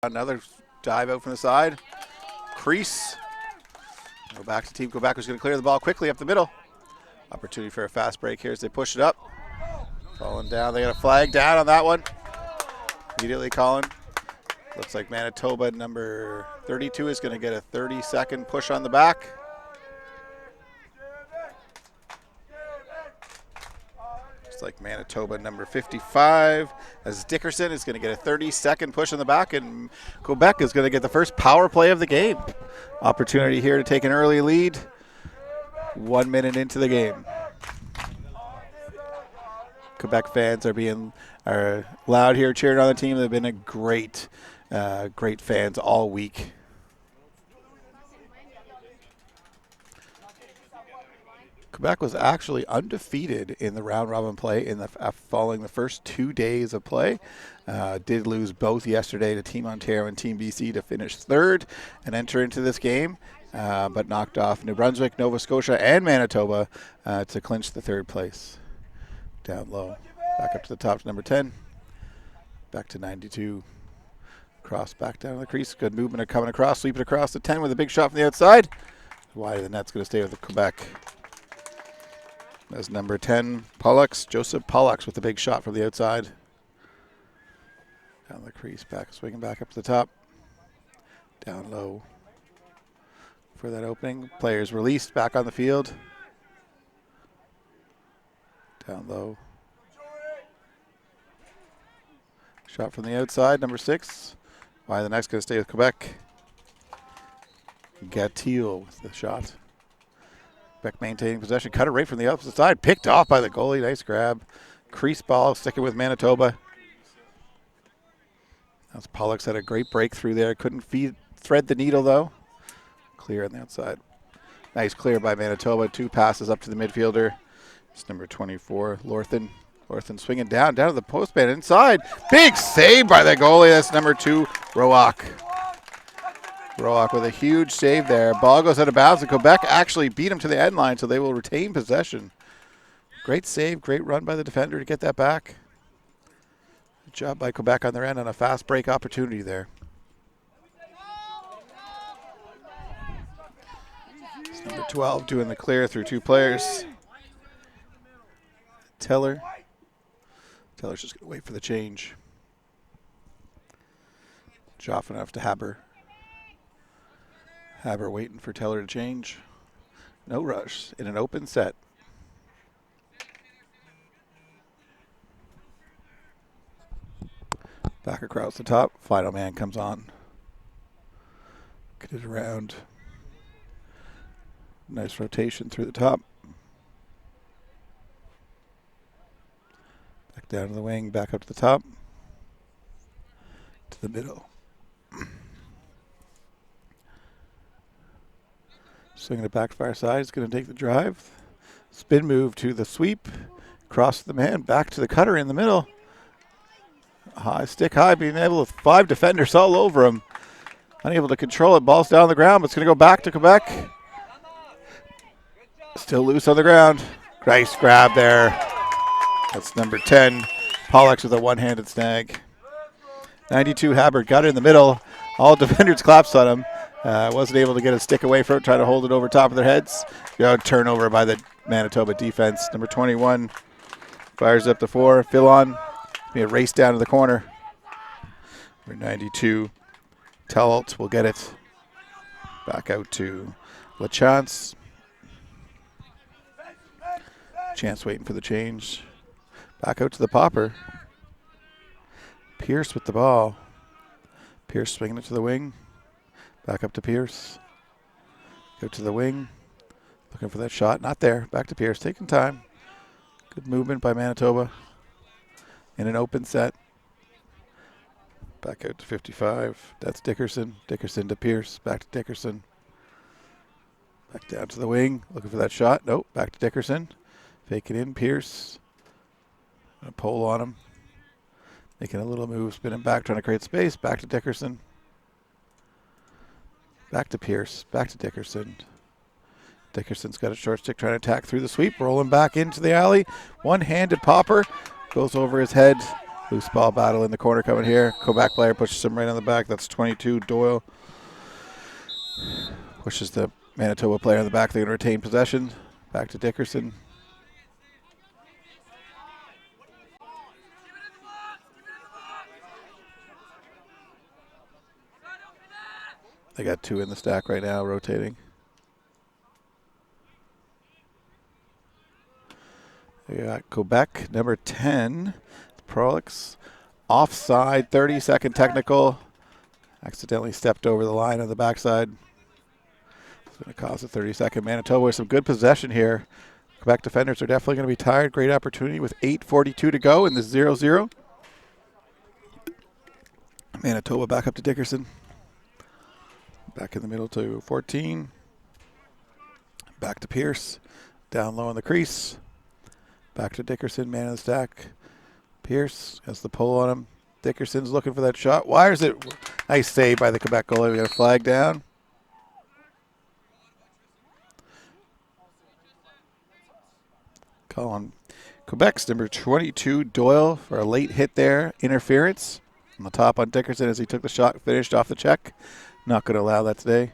Another dive out from the side. Crease. Go back to team. Quebec who's going to clear the ball quickly up the middle. Opportunity for a fast break here as they push it up. Falling down. They got a flag down on that one. Immediately calling. Looks like Manitoba number 32 is going to get a 30-second push on the back. Like Manitoba number 55 as Dickerson is going to get a 30-second push in the back, and Quebec is going to get the first power play of the game. Opportunity here to take an early lead 1 minute into the game. Quebec fans are loud here cheering on the team. They've been a great fans all week. Quebec was actually undefeated in the round robin play following the first 2 days of play. Did lose both yesterday to Team Ontario and Team BC to finish third and enter into this game, but knocked off New Brunswick, Nova Scotia, and Manitoba to clinch the third place. Down low, back up to the top to number 10, back to 92. Cross back down to the crease. Good movement coming across, sweep it across the 10 with a big shot from the outside. Wide of the net's going to stay with the Quebec. As number 10, Joseph Pollux with a big shot from the outside. Down the crease, swinging back up to the top. Down low for that opening. Players released, back on the field. Down low. Shot from the outside, number 6. Why the next going to stay with Quebec. Gattil with the shot. Quebec maintaining possession, cut it right from the opposite side, picked off by the goalie. Nice grab. Crease ball, sticking with Manitoba. As Pollux had a great breakthrough there. Couldn't thread the needle though. Clear on the outside. Nice clear by Manitoba. 2 passes up to the midfielder. It's number 24, Lorthan. Lorthan swinging down to the postman inside. Big save by the goalie. That's number 2, Roark. Roark with a huge save there. Ball goes out of bounds, and Quebec actually beat him to the end line, so they will retain possession. Great save, great run by the defender to get that back. Good job by Quebec on their end on a fast break opportunity there. It's number 12 doing the clear through 2 players. Teller's just going to wait for the change. Joffin off to Haber. Haber waiting for Teller to change. No rush in an open set. Back across the top. Final man comes on. Get it around. Nice rotation through the top. Back down to the wing. Back up to the top. To the middle. Swinging it back far side. It's going to take the drive. Spin move to the sweep. Cross the man. Back to the cutter in the middle. High, stick high, being able with 5 defenders all over him. Unable to control it. Ball's down on the ground, but it's going to go back to Quebec. Still loose on the ground. Nice grab there. That's number 10. Pollux with a one-handed snag. 92, Haber got it in the middle. All defenders collapsed on him. Wasn't able to get a stick away from it, trying to hold it over top of their heads. Turnover by the Manitoba defense. Number 21 fires up the 4. Fillon. Be a race down to the corner. Number 92, Tellalt will get it. Back out to LaChance. Chance waiting for the change. Back out to the popper. Pierce with the ball. Pierce swinging it to the wing. Back up to Pierce. Go to the wing. Looking for that shot. Not there. Back to Pierce. Taking time. Good movement by Manitoba. In an open set. Back out to 55. That's Dickerson. Dickerson to Pierce. Back to Dickerson. Back down to the wing. Looking for that shot. Nope. Back to Dickerson. Fake it in. Pierce. A pole on him. Making a little move. Spinning back. Trying to create space. Back to Dickerson. Back to Pierce. Back to Dickerson. Dickerson's got a short stick trying to attack through the sweep. Rolling back into the alley. One-handed popper. Goes over his head. Loose ball battle in the corner coming here. Quebec player pushes him right on the back. That's 22, Doyle. Pushes the Manitoba player in the back. They're going to retain possession. Back to Dickerson. They got 2 in the stack right now, rotating. They got Quebec, number 10, Prolix. Offside, 30-second technical. Accidentally stepped over the line on the backside. It's going to cause a 30-second. Manitoba with some good possession here. Quebec defenders are definitely going to be tired. Great opportunity with 8:42 to go in this 0-0. Manitoba back up to Dickerson. Back in the middle to 14. Back to Pierce. Down low on the crease. Back to Dickerson, man in the stack. Pierce has the pull on him. Dickerson's looking for that shot. Wires it. Nice save by the Quebec goalie. We got a flag down. Call on Quebec's number 22, Doyle, for a late hit there. Interference on the top on Dickerson as he took the shot, finished off the check. Not going to allow that today.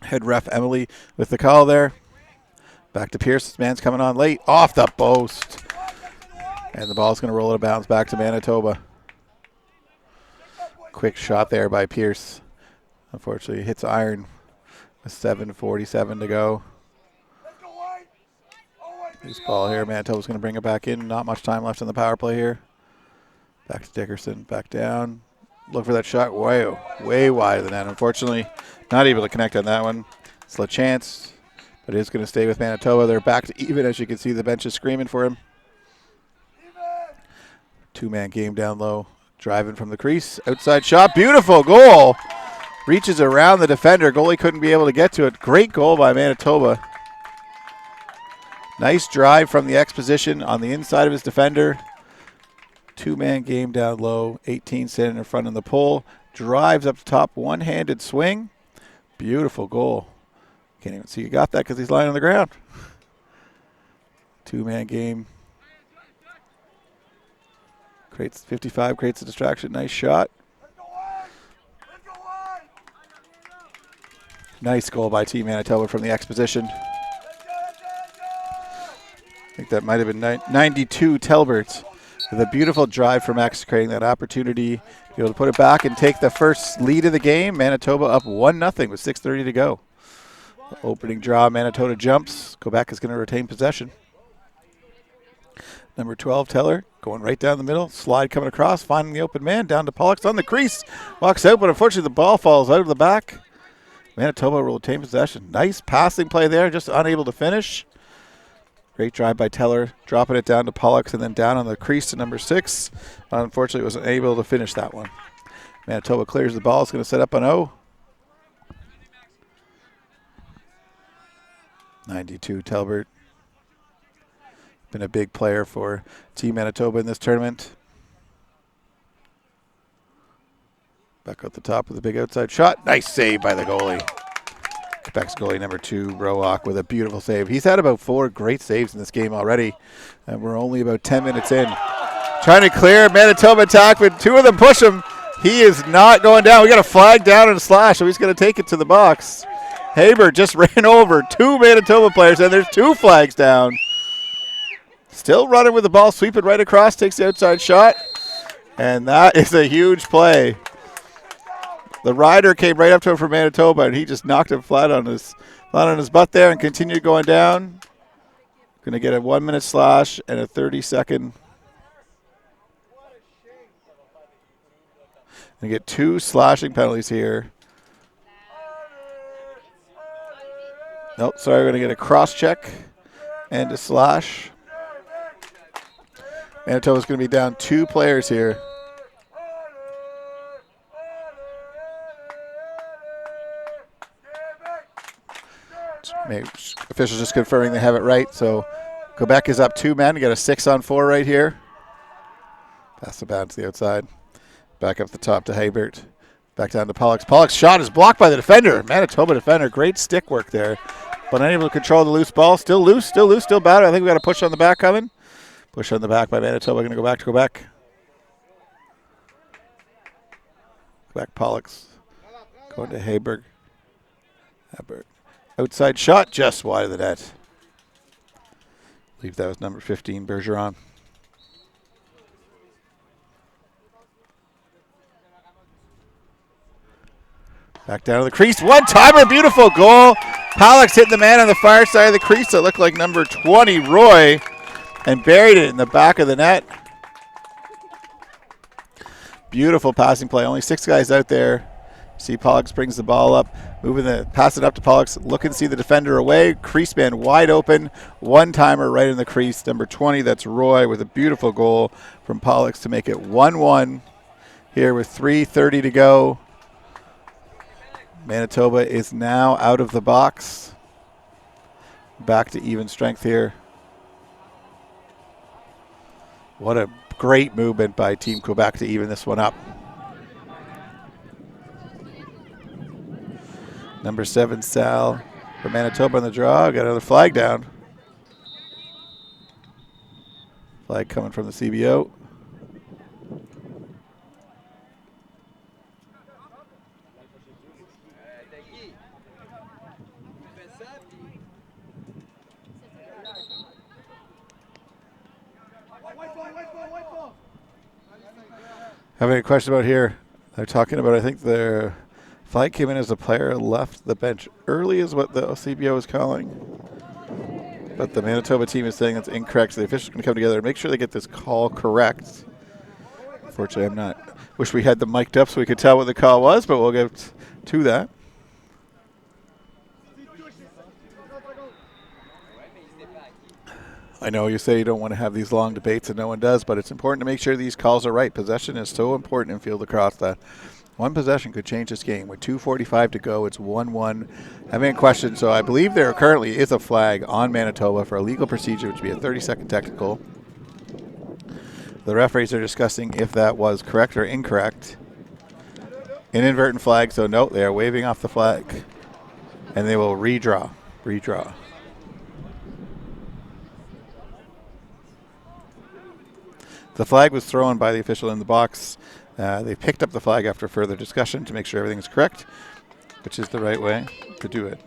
Head ref Emily with the call there. Back to Pierce. This man's coming on late. Off the post. And the ball's going to roll out of bounds back to Manitoba. Quick shot there by Pierce. Unfortunately, hits iron with 7:47 to go. Loose ball here. Manitoba's going to bring it back in. Not much time left on the power play here. Back to Dickerson. Back down. Look for that shot. Way wide than that. Unfortunately, not able to connect on that one. Still a chance, but it is going to stay with Manitoba. They're back to even, as you can see. The bench is screaming for him. 2-man game down low. Driving from the crease. Outside shot. Beautiful goal. Reaches around the defender. Goalie couldn't be able to get to it. Great goal by Manitoba. Nice drive from the X position on the inside of his defender. 2-man game down low. 18 standing in front of the pole. Drives up the top. One-handed swing. Beautiful goal. Can't even see you got that because he's lying on the ground. 2-man game. Creates 55, creates a distraction. Nice shot. Nice goal by Team Manitoba from the X position. I think that might have been 92 Telbert with a beautiful drive from X, creating that opportunity to be able to put it back and take the first lead of the game. Manitoba up 1-0 with 6:30 to go. Opening draw, Manitoba jumps. Quebec is going to retain possession. Number 12, Teller, going right down the middle. Slide coming across, finding the open man. Down to Pollux on the crease. Walks out, but unfortunately the ball falls out of the back. Manitoba will retain possession. Nice passing play there, just unable to finish. Great drive by Teller, dropping it down to Pollux and then down on the crease to number 6. Unfortunately, wasn't able to finish that one. Manitoba clears the ball. It's going to set up an O. 92, Telbert. Been a big player for Team Manitoba in this tournament. Back out the top with a big outside shot. Nice save by the goalie. Quebec's goalie number 2, Roach, with a beautiful save. He's had about 4 great saves in this game already, and we're only about 10 minutes in. Trying to clear Manitoba attack, but 2 of them push him. He is not going down. We got a flag down and a slash, so he's going to take it to the box. Haber just ran over 2 Manitoba players, and there's 2 flags down. Still running with the ball, sweep it right across, takes the outside shot, and that is a huge play. The rider came right up to him from Manitoba, and he just knocked him flat on his butt there and continued going down. Going to get a 1-minute slash and a 30-second. And get 2 slashing penalties here. Nope, sorry, we're going to get a cross check and a slash. Manitoba's going to be down 2 players here. Maybe officials just confirming they have it right. So Quebec is up 2 men. You got a 6-on-4 right here. Pass the bounce to the outside. Back up the top to Haybert. Back down to Pollux. Pollux shot is blocked by the defender. Manitoba defender. Great stick work there. But unable to control the loose ball. Still loose, still battered. I think we got a push on the back coming. Push on the back by Manitoba. Going to go back to Quebec. Quebec Pollux going to Haberg. Outside shot just wide of the net. I believe that was number 15, Bergeron. Back down to the crease. One-timer, beautiful goal. Pollux hit the man on the far side of the crease. It looked like number 20, Roy, and buried it in the back of the net. Beautiful passing play. Only 6 guys out there. See Pollux brings the ball up, pass it up to Pollux, look and see the defender away. Crease man wide open. One-timer right in the crease. Number 20, that's Roy, with a beautiful goal from Pollux to make it 1-1 here with 3:30 to go. Manitoba is now out of the box. Back to even strength here. What a great movement by Team Quebec to even this one up. Number 7, Sal for Manitoba on the draw. Got another flag down. Flag coming from the CBO. Have any question about here? They're talking about, I think their flag came in as the player left the bench early is what the CBO is calling. But the Manitoba team is saying that's incorrect, so the officials can come together and make sure they get this call correct. Unfortunately, I'm not. Wish we had them mic'd up so we could tell what the call was, but we'll get to that. I know you say you don't want to have these long debates, and no one does, but it's important to make sure these calls are right. Possession is so important in field lacrosse that one possession could change this game. With 2:45 to go, it's 1-1. Having a question, so I believe there currently is a flag on Manitoba for a legal procedure, which would be a 30-second technical. The referees are discussing if that was correct or incorrect. Inadvertent flag, so no, they are waving off the flag. And they will redraw. The flag was thrown by the official in the box. They picked up the flag after further discussion to make sure everything is correct, which is the right way to do it.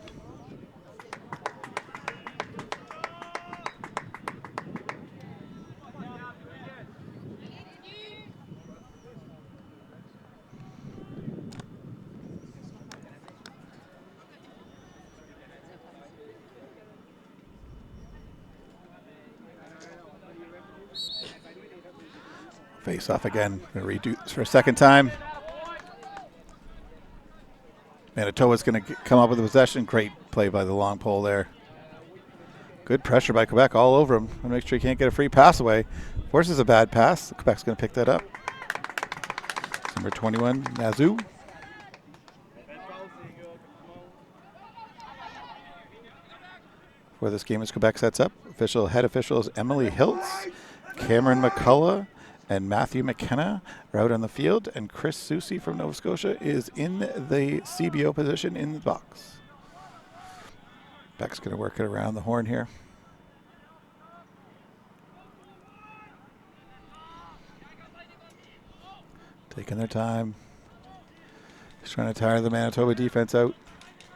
Face off again. Going to redo this for a second time. Manitoba's going to come up with the possession. Great play by the long pole there. Good pressure by Quebec all over him. To make sure he can't get a free pass away. Forces a bad pass. Quebec's going to pick that up. Number 21, Nazou. For this game as Quebec sets up, head official is Emily Hiltz, Cameron McCullough, and Matthew McKenna are out on the field, and Chris Susi from Nova Scotia is in the CBO position in the box. Beck's going to work it around the horn here. Taking their time. Just trying to tire the Manitoba defense out.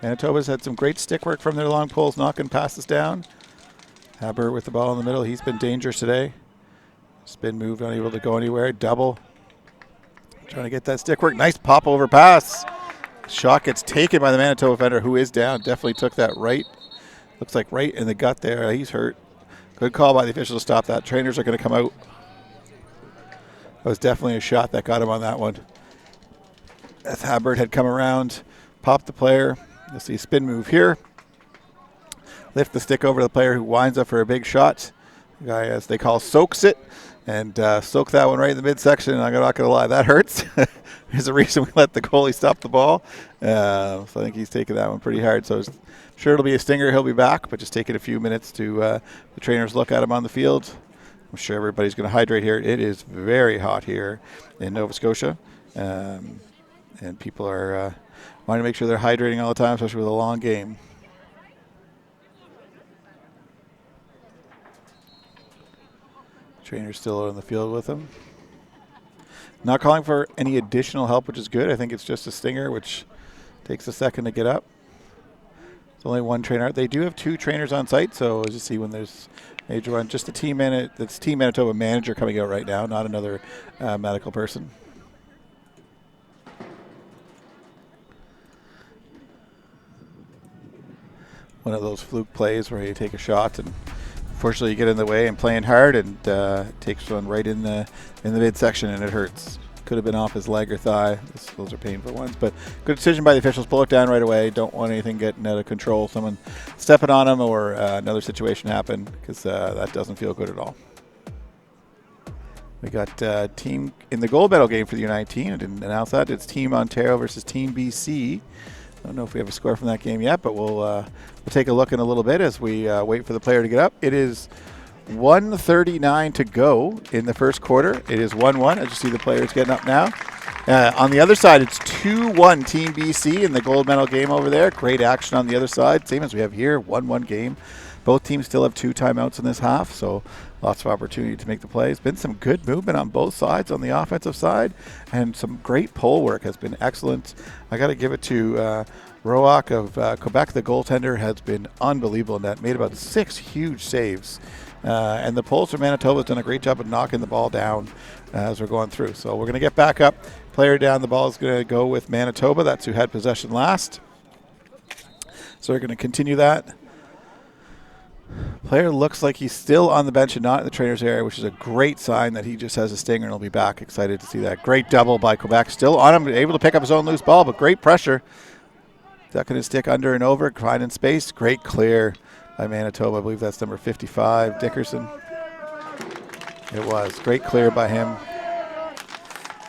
Manitoba's had some great stick work from their long poles, knocking passes down. Haber with the ball in the middle. He's been dangerous today. Spin move, not able to go anywhere. Double. Trying to get that stick work. Nice pop over pass. Shot gets taken by the Manitoba defender, who is down. Definitely took that right. Looks like right in the gut there. He's hurt. Good call by the official to stop that. Trainers are going to come out. That was definitely a shot that got him on that one. As Haber had come around, popped the player. You'll see spin move here. Lift the stick over to the player who winds up for a big shot. The guy, as they call, soaks it. And soak that one right in the midsection. And I'm not going to lie, that hurts. There's a reason we let the goalie stop the ball. So I think he's taking that one pretty hard. So I'm sure it'll be a stinger. He'll be back, but just taking a few minutes to the trainers look at him on the field. I'm sure everybody's going to hydrate here. It is very hot here in Nova Scotia. And people are wanting to make sure they're hydrating all the time, especially with a long game. Trainer's still on the field with him. Not calling for any additional help, which is good. I think it's just a stinger, which takes a second to get up. It's only one trainer. They do have 2 trainers on site, so as you see when there's major one, just the Team Manitoba manager coming out right now, not another medical person. One of those fluke plays where you take a shot and unfortunately you get in the way and playing hard and takes one right in the midsection and it hurts. Could have been off his leg or thigh. Those are painful ones, but good decision by the officials. Pull it down right away. Don't want anything getting out of control. Someone stepping on him or another situation happen, because that doesn't feel good at all. We got team in the gold medal game for the U19. I didn't announce that. It's Team Ontario versus Team BC. I don't know if we have a score from that game yet, but we'll take a look in a little bit as we wait for the player to get up. It is 1:39 to go in the first quarter. It is 1-1. As you see the players getting up now. On the other side, it's 2-1 Team BC in the gold medal game over there. Great action on the other side. Same as we have here, 1-1 game. Both teams still have 2 timeouts in this half, so lots of opportunity to make the plays. Been some good movement on both sides on the offensive side, and some great pole work has been excellent. I got to give it to Roak of Quebec. The goaltender has been unbelievable in that. Made about 6 huge saves. And the poles from Manitoba has done a great job of knocking the ball down as we're going through. So we're going to get back up. Player down. The ball is going to go with Manitoba. That's who had possession last. So we're going to continue that. Player looks like he's still on the bench and not in the trainer's area, which is a great sign that he just has a stinger and he'll be back. Excited to see that. Great double by Quebec. Still on him, able to pick up his own loose ball, but great pressure. Ducking his stick under and over, finding space. Great clear by Manitoba. I believe that's number 55, Dickerson. It was. Great clear by him.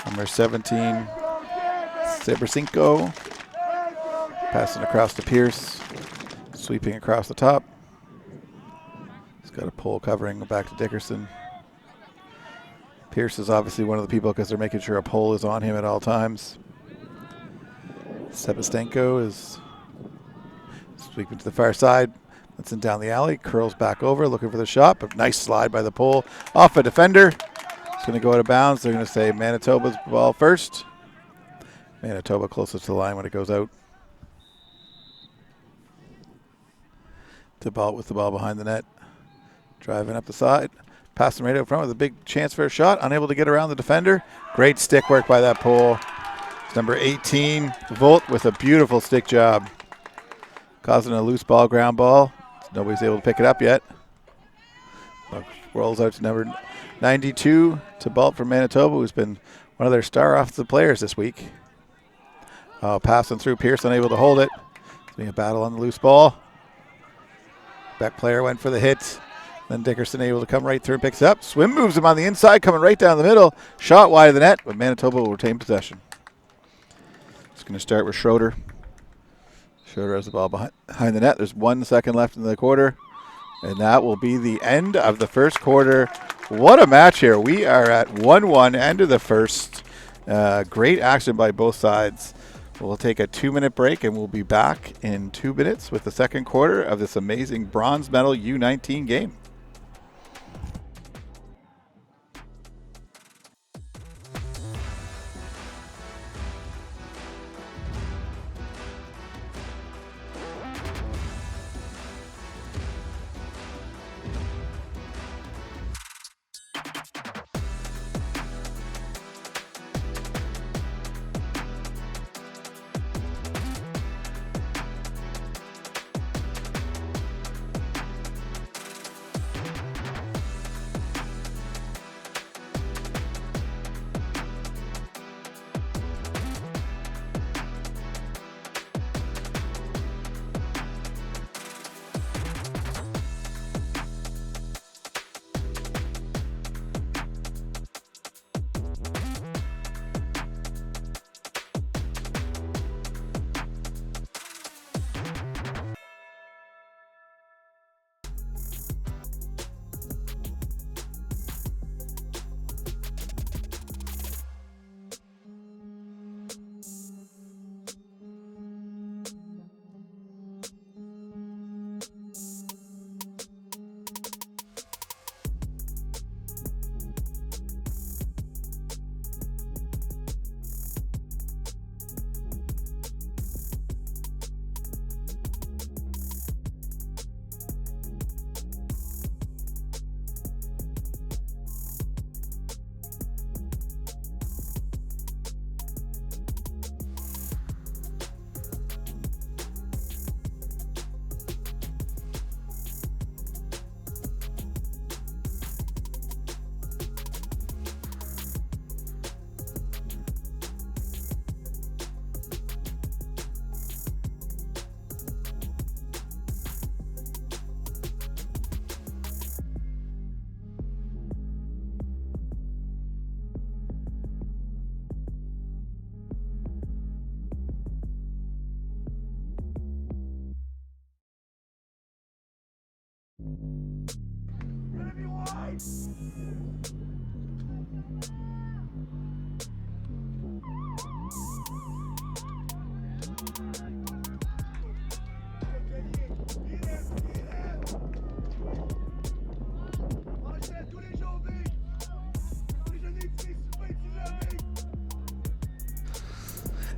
Number 17, Sebersinko. Passing across to Pierce. Sweeping across the top. He's got a pole covering back to Dickerson. Pierce is obviously one of the people because they're making sure a pole is on him at all times. Sebestenko is sweeping to the far side. That's in down the alley. Curls back over, looking for the shot, but nice slide by the pole. Off a defender. It's going to go out of bounds. They're going to say Manitoba's ball first. Manitoba closest to the line when it goes out. Thibault with the ball behind the net. Driving up the side. Passing right out front with a big chance for a shot. Unable to get around the defender. Great stick work by that pole. It's number 18, Volt, with a beautiful stick job. Causing a loose ball, ground ball. Nobody's able to pick it up yet. Rolls out to number 92, Thibault from Manitoba, who's been one of their star offensive players this week. Passing through, Pierce unable to hold it. It's being a battle on the loose ball. Back player went for the hit. Then Dickerson able to come right through and picks it up. Swim moves him on the inside, coming right down the middle. Shot wide of the net, but Manitoba will retain possession. It's going to start with Schroeder. Schroeder has the ball behind the net. There's 1 second left in the quarter, and that will be the end of the first quarter. What a match here. We are at 1-1, end of the first. Great action by both sides. We'll take a 2-minute break, and we'll be back in 2 minutes with the second quarter of this amazing bronze medal U19 game.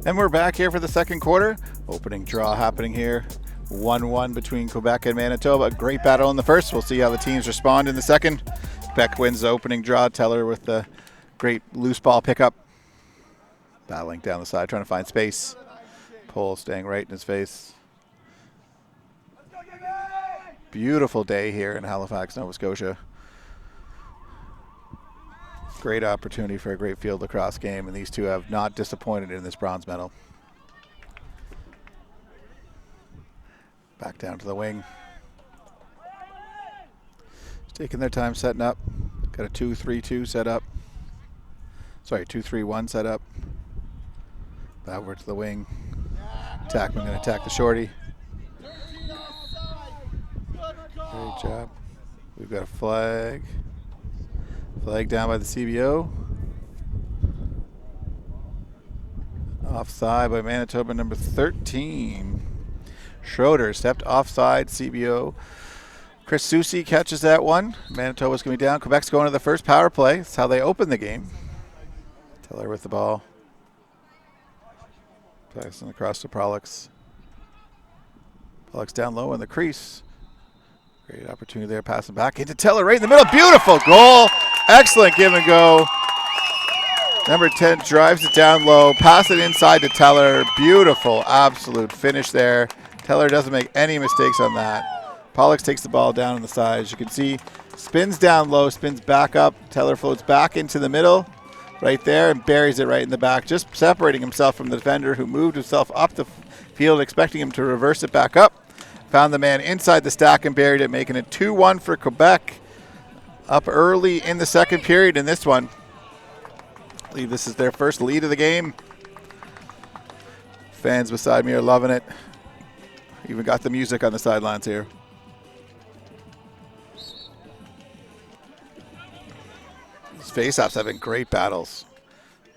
And we're back here for the second quarter. Opening draw happening here. 1-1 between Quebec and Manitoba. Great battle in the first. We'll see how the teams respond in the second. Quebec wins the opening draw. Teller with the great loose ball pickup. Battling down the side, trying to find space. Pole staying right in his face. Beautiful day here in Halifax, Nova Scotia. Great opportunity for a great field lacrosse game, and these two have not disappointed in this bronze medal. Back down to the wing. Just taking their time setting up. Got a 2-3-2 set up. Sorry, 2-3-1 set up. Backward to the wing. Attackman going to attack the shorty. Great job. We've got a flag. Flag down by the CBO. Offside by Manitoba number 13. Schroeder stepped offside, CBO. Chris Susi catches that one. Manitoba's going to be down. Quebec's going to the first power play. That's how they open the game. Teller with the ball. Passing across to Prolix. Prolix down low in the crease. Great opportunity there, passing back into Teller right in the middle. Beautiful goal. Excellent give and go. Number 10 drives it down low, pass it inside to Teller. Beautiful, absolute finish there. Teller doesn't make any mistakes on that. Pollux takes the ball down on the side. As you can see, spins down low, spins back up. Teller floats back into the middle right there and buries it right in the back, just separating himself from the defender who moved himself up the field, expecting him to reverse it back up. Found the man inside the stack and buried it, making it 2-1 for Quebec. Up early in the second period in this one. I believe this is their first lead of the game. Fans beside me are loving it. Even got the music on the sidelines here. These face-offs have been great battles.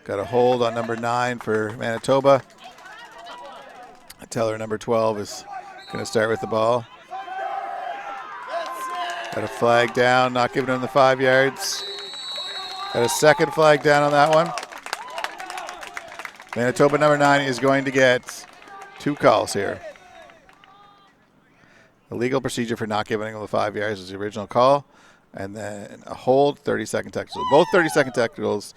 Got a hold on number 9 for Manitoba. Teller number 12 is going to start with the ball. Got a flag down, not giving him the 5 yards. Got a second flag down on that one. Manitoba number 9 is going to get 2 calls here. The legal procedure for not giving him the 5 yards was the original call. And then a hold, 30-second technical. Both 30-second technicals.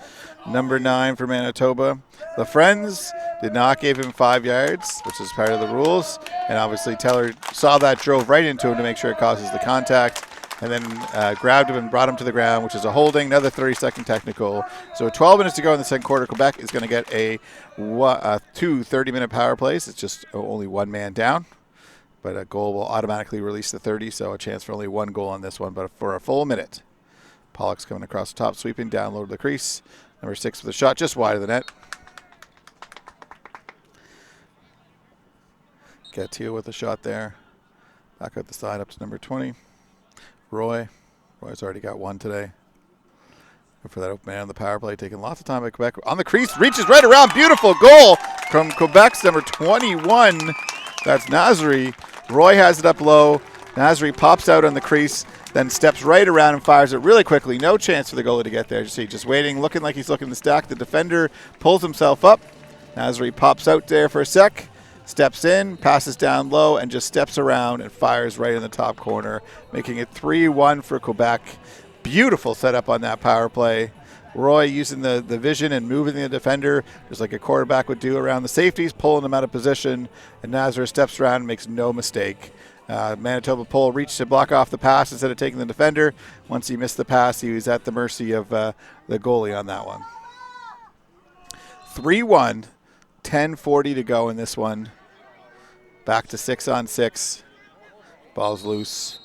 Number 9 for Manitoba. The Friends did not give him 5 yards, which is part of the rules. And obviously Teller saw that, drove right into him to make sure it causes the contact. And then grabbed him and brought him to the ground, which is a holding, another 30-second technical. So 12 minutes to go in the second quarter. Quebec is going to get two 30-minute power plays. It's just only one man down. But a goal will automatically release the 30, so a chance for only 1 goal on this one, but for a full minute. Pollux coming across the top, sweeping, down low to the crease. Number 6 with a shot just wide of the net. Gatil with a shot there. Back out the side up to number 20. Roy's already got 1 today. For that open man on the power play, taking lots of time by Quebec. On the crease, reaches right around. Beautiful goal from Quebec's number 21. That's Nasri. Roy has it up low. Nasri pops out on the crease, then steps right around and fires it really quickly. No chance for the goalie to get there. Just waiting, looking like he's looking to stack. The defender pulls himself up. Nasri pops out there for a sec, steps in, passes down low, and just steps around and fires right in the top corner, making it 3-1 for Quebec. Beautiful setup on that power play. Roy using the vision and moving the defender just like a quarterback would do around the safeties, pulling them out of position, and Nazar steps around and makes no mistake. Manitoba Pole reached to block off the pass instead of taking the defender. Once he missed the pass, he was at the mercy of the goalie on that one. 3-1, 10:40 to go in this one. Back to 6-on-6. Ball's loose.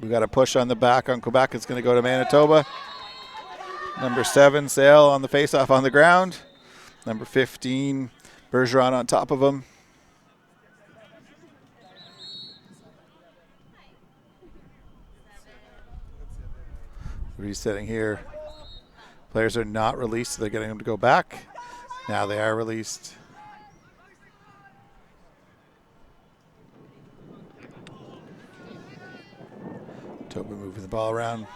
We got a push on the back on Quebec. It's going to go to Manitoba. Number 7, Sale on the faceoff on the ground. Number 15, Bergeron on top of him. Resetting here. Players are not released, so they're getting them to go back. Now they are released. Manitoba moving the ball around.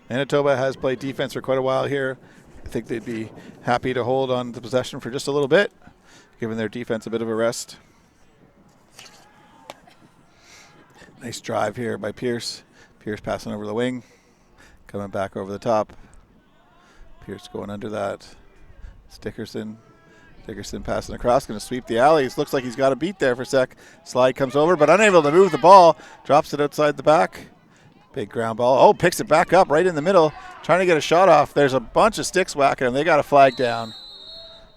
Manitoba has played defense for quite a while here. I think they'd be happy to hold on the possession for just a little bit, giving their defense a bit of a rest. Nice drive here by Pierce. Pierce passing over the wing, coming back over the top. Pierce going under that. It's Dickerson. Dickerson passing across, going to sweep the alleys. Looks like he's got a beat there for a sec. Slide comes over, but unable to move the ball. Drops it outside the back. Big ground ball. Oh, picks it back up right in the middle. Trying to get a shot off. There's a bunch of sticks whacking him. They got a flag down.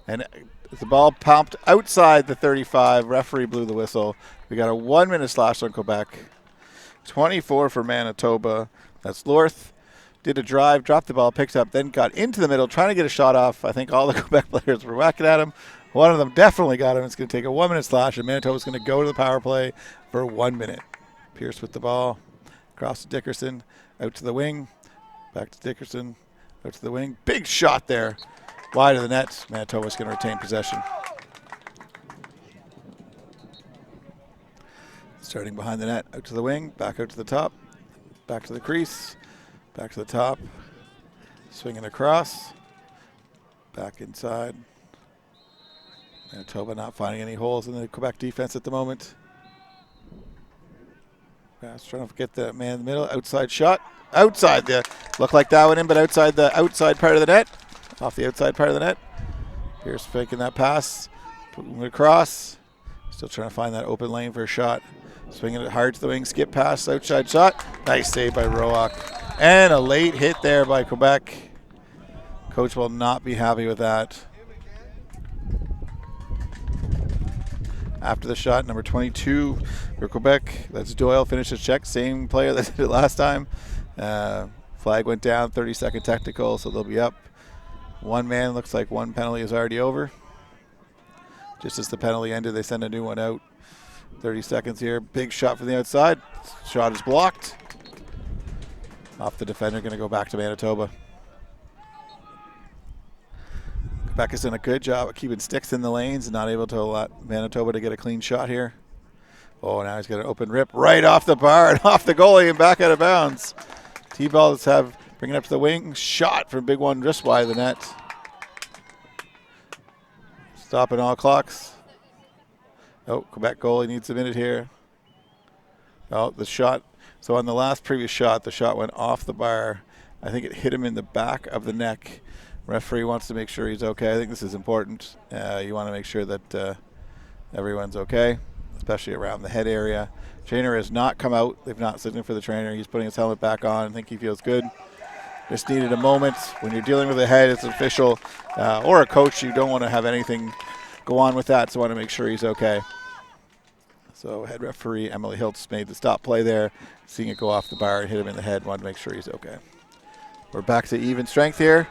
And the ball pumped outside the 35. Referee blew the whistle. We got a 1 minute slash on Quebec. 24 for Manitoba. That's Lorth. Did a drive, dropped the ball, picked up, then got into the middle, trying to get a shot off. I think all the Quebec players were whacking at him. One of them definitely got him. It's going to take a 1 minute slash, and Manitoba's going to go to the power play for 1 minute. Pierce with the ball. Across to Dickerson. Out to the wing. Back to Dickerson. Out to the wing. Big shot there. Wide of the net. Manitoba's going to retain possession. Starting behind the net. Out to the wing. Back out to the top. Back to the crease. Back to the top. Swinging across. Back inside. Manitoba not finding any holes in the Quebec defense at the moment. Just trying to get the man in the middle. Outside shot. Outside the. Looked like that went in, but outside the outside part of the net. Off the outside part of the net. Pierce faking that pass. Putting it across. Still trying to find that open lane for a shot. Swinging it hard to the wing. Skip pass. Outside shot. Nice save by Roark. And a late hit there by Quebec. Coach will not be happy with that. After the shot, number 22 for Quebec. That's Doyle. Finishes check. Same player that did it last time. Flag went down. 30-second technical, so they'll be up. One man. Looks like one penalty is already over. Just as the penalty ended, they send a new one out. 30 seconds here. Big shot from the outside. Shot is blocked. Off the defender. Going to go back to Manitoba. Quebec has done a good job of keeping sticks in the lanes and not able to allow Manitoba to get a clean shot here. Oh, now he's got an open rip right off the bar and off the goalie and back out of bounds. T-balls have bring it up to the wing. Shot from big one just wide of the net. Stopping all clocks. Oh, Quebec goalie needs a minute here. Oh, the shot. So on the last previous shot, the shot went off the bar. I think it hit him in the back of the neck. Referee wants to make sure he's okay. I think this is important. You want to make sure that everyone's okay, especially around the head area. Trainer has not come out. They've not signaled for the trainer. He's putting his helmet back on. I think he feels good. Just needed a moment. When you're dealing with a head, it's an official or a coach. You don't want to have anything go on with that, so want to make sure he's okay. So head referee Emily Hiltz made the stop play there. Seeing it go off the bar and hit him in the head, wanted to make sure he's okay. We're back to even strength here.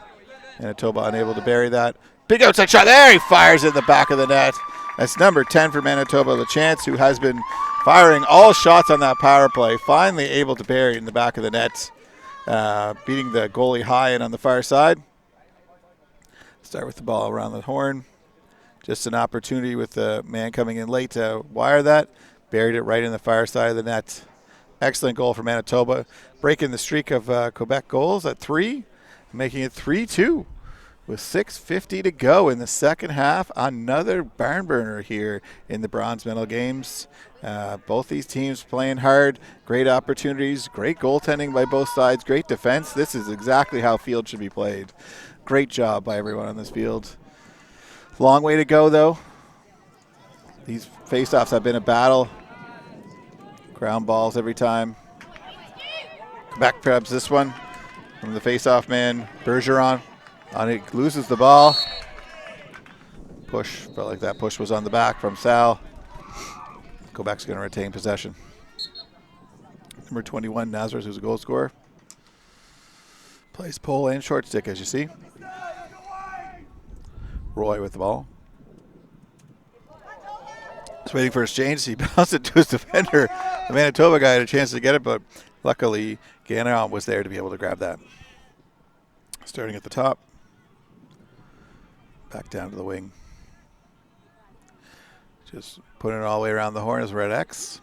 Manitoba unable to bury that. Big outside shot there. He fires in the back of the net. That's number 10 for Manitoba, LaChance, who has been firing all shots on that power play. Finally able to bury in the back of the net. Beating the goalie high and on the far side. Start with the ball around the horn. Just an opportunity with the man coming in late to wire that. Buried it right in the far side of the net. Excellent goal for Manitoba. Breaking the streak of Quebec goals at 3. Making it 3-2 with 6:50 to go in the second half. Another barn burner here in the bronze medal games. Both these teams playing hard. Great opportunities. Great goaltending by both sides. Great defense. This is exactly how field should be played. Great job by everyone on this field. Long way to go, though. These faceoffs have been a battle. Ground balls every time. Quebec grabs this one from the faceoff man, Bergeron. He loses the ball. Push, felt like that push was on the back from Sal. Quebec's going to retain possession. Number 21, Nazareth, who's a goal scorer. Plays pole and short stick, as you see. Roy with the ball. He's waiting for his change. He bounced it to his defender. The Manitoba guy had a chance to get it, but Luckily, Gagnon was there to be able to grab that. Starting at the top, back down to the wing. Just putting it all the way around the horn as we're at X.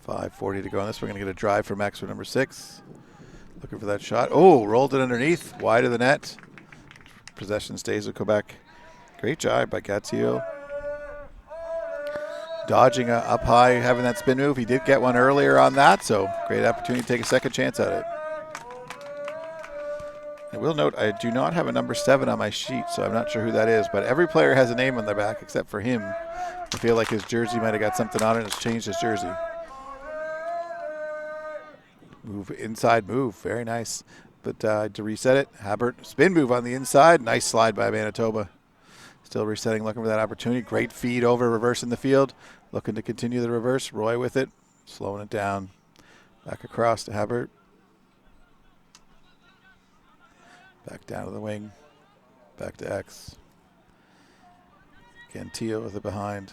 5:40 to go on this. We're going to get a drive from X for number 6. Looking for that shot. Oh, rolled it underneath, wide of the net. Possession stays with Quebec. Great job by Gatio. Dodging up high, having that spin move. He did get one earlier on that, so great opportunity to take a second chance at it. I will note I do not have a number 7 on my sheet, so I'm not sure who that is, but every player has a name on their back except for him. I feel like his jersey might have got something on it and it's changed his jersey. Move, inside move, very nice. But to reset it, Habert, spin move on the inside. Nice slide by Manitoba. Still resetting, looking for that opportunity. Great feed over, reverse in the field. Looking to continue the reverse. Roy with it, slowing it down. Back across to Habert. Back down to the wing. Back to X. Gantio with it behind.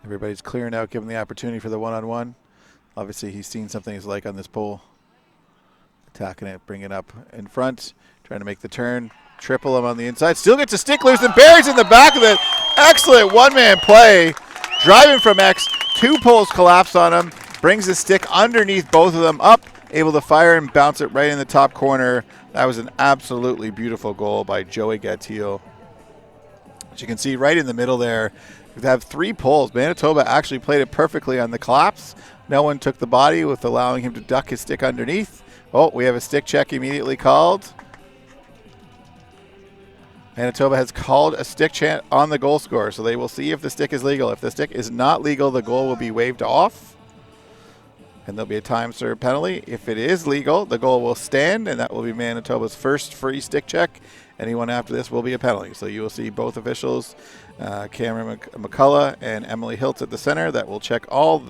Everybody's clearing out, giving the opportunity for the one-on-one. Obviously, he's seen something he's like on this pole. Attacking it, bringing it up in front. Trying to make the turn. Triple him on the inside. Still gets a stick loose and buries in the back of it. Excellent one-man play. Driving from X. 2 poles collapse on him. Brings the stick underneath both of them up. Able to fire and bounce it right in the top corner. That was an absolutely beautiful goal by Joey Gattil. As you can see right in the middle there, we have 3 poles. Manitoba actually played it perfectly on the collapse. No one took the body with allowing him to duck his stick underneath. Oh, we have a stick check immediately called. Manitoba has called a stick check on the goal scorer, so they will see if the stick is legal. If the stick is not legal, the goal will be waved off, and there'll be a time-served penalty. If it is legal, the goal will stand, and that will be Manitoba's first free stick check. Anyone after this will be a penalty. So you will see both officials, Cameron McCullough and Emily Hiltz at the center, that will check all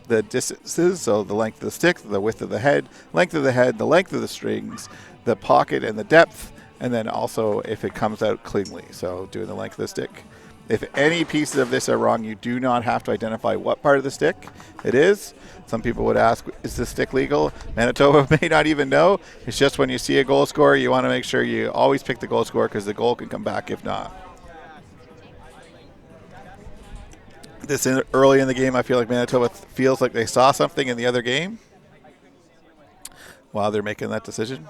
the distances, so the length of the stick, the width of the head, the length of the strings, the pocket and the depth, and then also if it comes out cleanly, so doing the length of the stick. If any pieces of this are wrong, you do not have to identify what part of the stick it is. Some people would ask, is the stick legal? Manitoba may not even know. It's just when you see a goal scorer, you want to make sure you always pick the goal scorer because the goal can come back if not. This early in the game, I feel like Manitoba feels like they saw something in the other game while they're making that decision.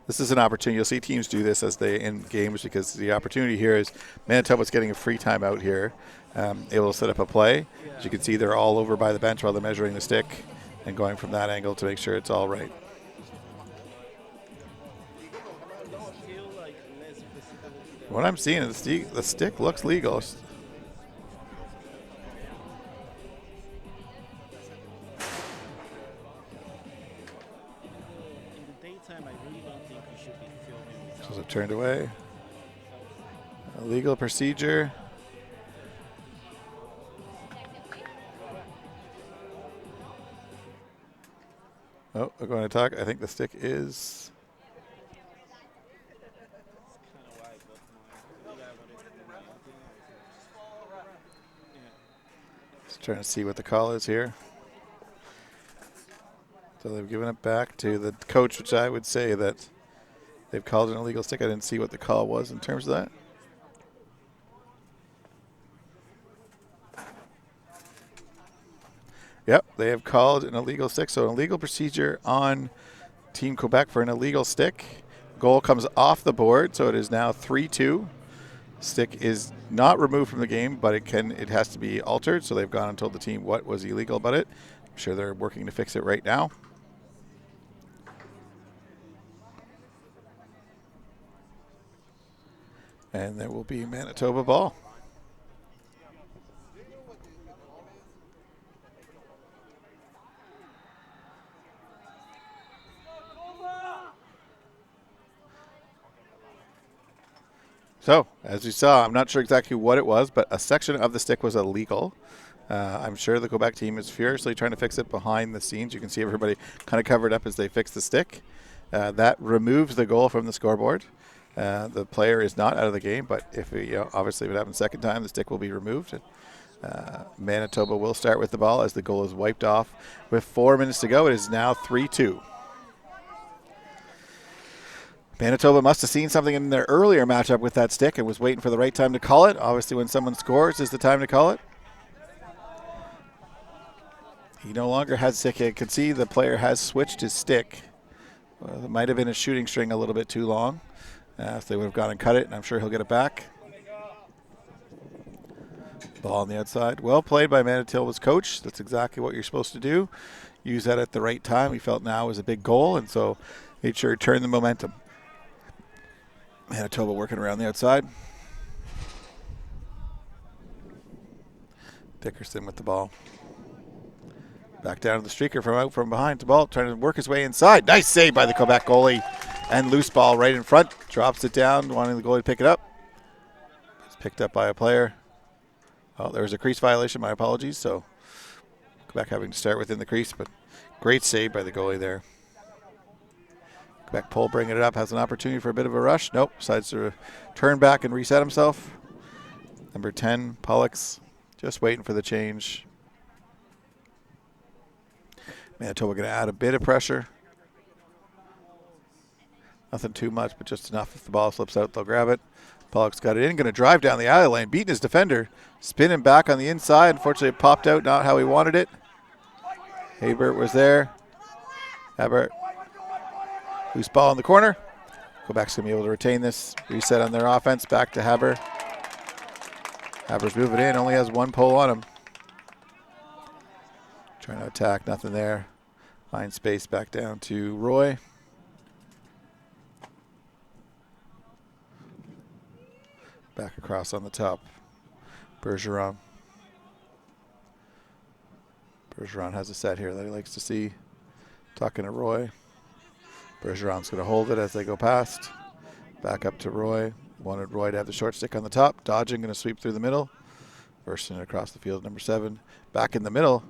This is an opportunity. You'll see teams do this as they end games because the opportunity here is Manitoba's getting a free timeout here, able to set up a play. As you can see, they're all over by the bench while they're measuring the stick and going from that angle to make sure it's all right. What I'm seeing is the stick looks legal. So it turned away. A legal procedure. Oh, we're going to talk. I think the stick is. Just trying to see what the call is here. So they've given it back to the coach, which I would say that they've called an illegal stick. I didn't see what the call was in terms of that. Yep, they have called an illegal stick. So an illegal procedure on Team Quebec for an illegal stick. Goal comes off the board, so it is now 3-2. Stick is not removed from the game, but it has to be altered. So they've gone and told the team what was illegal about it. I'm sure they're working to fix it right now. And there will be Manitoba ball. So, as you saw, I'm not sure exactly what it was, but a section of the stick was illegal. I'm sure the Quebec team is furiously trying to fix it behind the scenes. You can see everybody kind of covered up as they fix the stick. That removes the goal from the scoreboard. The player is not out of the game, but if obviously if it happens second time, the stick will be removed. Manitoba will start with the ball as the goal is wiped off with 4 minutes to go. It is now 3-2. Manitoba must have seen something in their earlier matchup with that stick and was waiting for the right time to call it. Obviously, when someone scores is the time to call it. He no longer has stick. You can see the player has switched his stick. It might have been a shooting string a little bit too long. If they would have gone and cut it, and I'm sure he'll get it back. Ball on the outside. Well played by Manitoba's coach. That's exactly what you're supposed to do. Use that at the right time. He felt now was a big goal, and so made sure to turn the momentum. Manitoba working around the outside. Dickerson with the ball. Back down to the streaker from out from behind the ball, trying to work his way inside. Nice save by the Quebec goalie. And loose ball right in front. Drops it down, wanting the goalie to pick it up. It's picked up by a player. Oh, there was a crease violation. My apologies. So Quebec having to start within the crease, but great save by the goalie there. Quebec Pole bringing it up, has an opportunity for a bit of a rush. Nope, decides to turn back and reset himself. Number 10, Pollux, just waiting for the change. Manitoba going to add a bit of pressure. Nothing too much, but just enough. If the ball slips out, they'll grab it. Pollux got it in, going to drive down the alley lane, beating his defender, spinning back on the inside. Unfortunately, it popped out, not how he wanted it. Habert was there. Habert. Loose ball in the corner. Quebec's going to be able to retain this. Reset on their offense. Back to Haber. Haber's moving in. Only has one pole on him. Trying to attack. Nothing there. Find space back down to Roy. Back across on the top. Bergeron. Bergeron has a set here that he likes to see. Talking to Roy. Bergeron's going to hold it as they go past. Back up to Roy. Wanted Roy to have the short stick on the top. Dodging, going to sweep through the middle. Bursting it across the field, number 7. Back in the middle.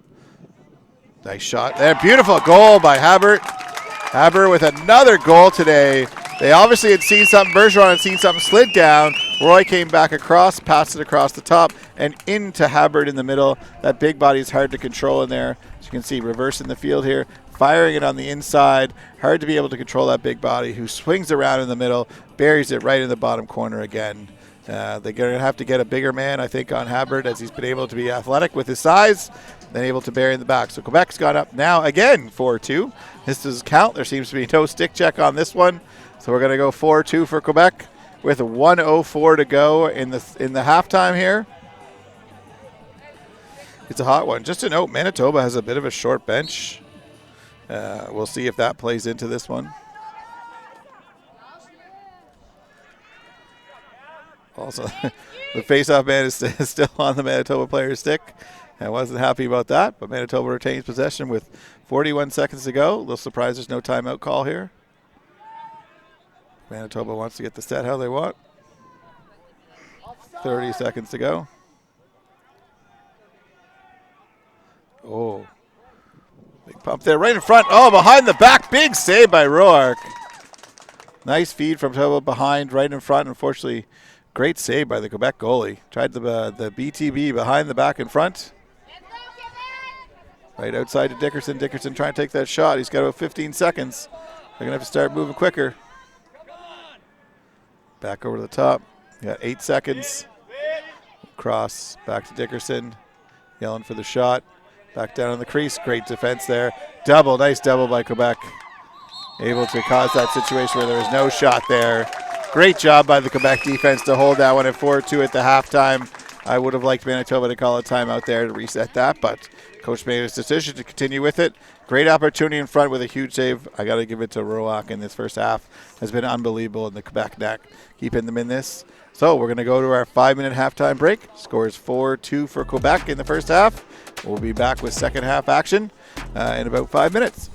Nice shot there. Beautiful goal by Habert. Habert with another goal today. They obviously had seen something. Bergeron had seen something slid down. Roy came back across, passed it across the top, and into Habert in the middle. That big body is hard to control in there. As you can see, reversing the field here. Firing it on the inside. Hard to be able to control that big body who swings around in the middle, buries it right in the bottom corner again. They're going to have to get a bigger man, I think, on Habert as he's been able to be athletic with his size, then able to bury in the back. So Quebec's got up now again 4-2. This does count. There seems to be no stick check on this one. So we're going to go 4-2 for Quebec with 1:04 to go in the halftime here. It's a hot one. Just to note, Manitoba has a bit of a short bench. We'll see if that plays into this one. Also, the face-off man is still on the Manitoba player's stick. I wasn't happy about that, but Manitoba retains possession with 41 seconds to go. A little surprised there's no timeout call here. Manitoba wants to get the set how they want. 30 seconds to go. Oh. Big pump there right in front. Oh, behind the back. Big save by Roark. Nice feed from Toba behind, right in front. Unfortunately, great save by the Quebec goalie. Tried the BTB behind the back in front. Right outside to Dickerson. Dickerson trying to take that shot. He's got about 15 seconds. They're going to have to start moving quicker. Back over to the top. You got 8 seconds. Cross back to Dickerson. Yelling for the shot. Back down on the crease. Great defense there. Double. Nice double by Quebec. Able to cause that situation where there was no shot there. Great job by the Quebec defense to hold that one at 4-2 at the halftime. I would have liked Manitoba to call a timeout there to reset that, but coach made his decision to continue with it. Great opportunity in front with a huge save. I got to give it to Roark in this first half. Has been unbelievable in the Quebec neck, keeping them in this. So we're going to go to our 5-minute halftime break. Scores 4-2 for Quebec in the first half. We'll be back with second half action in about 5 minutes.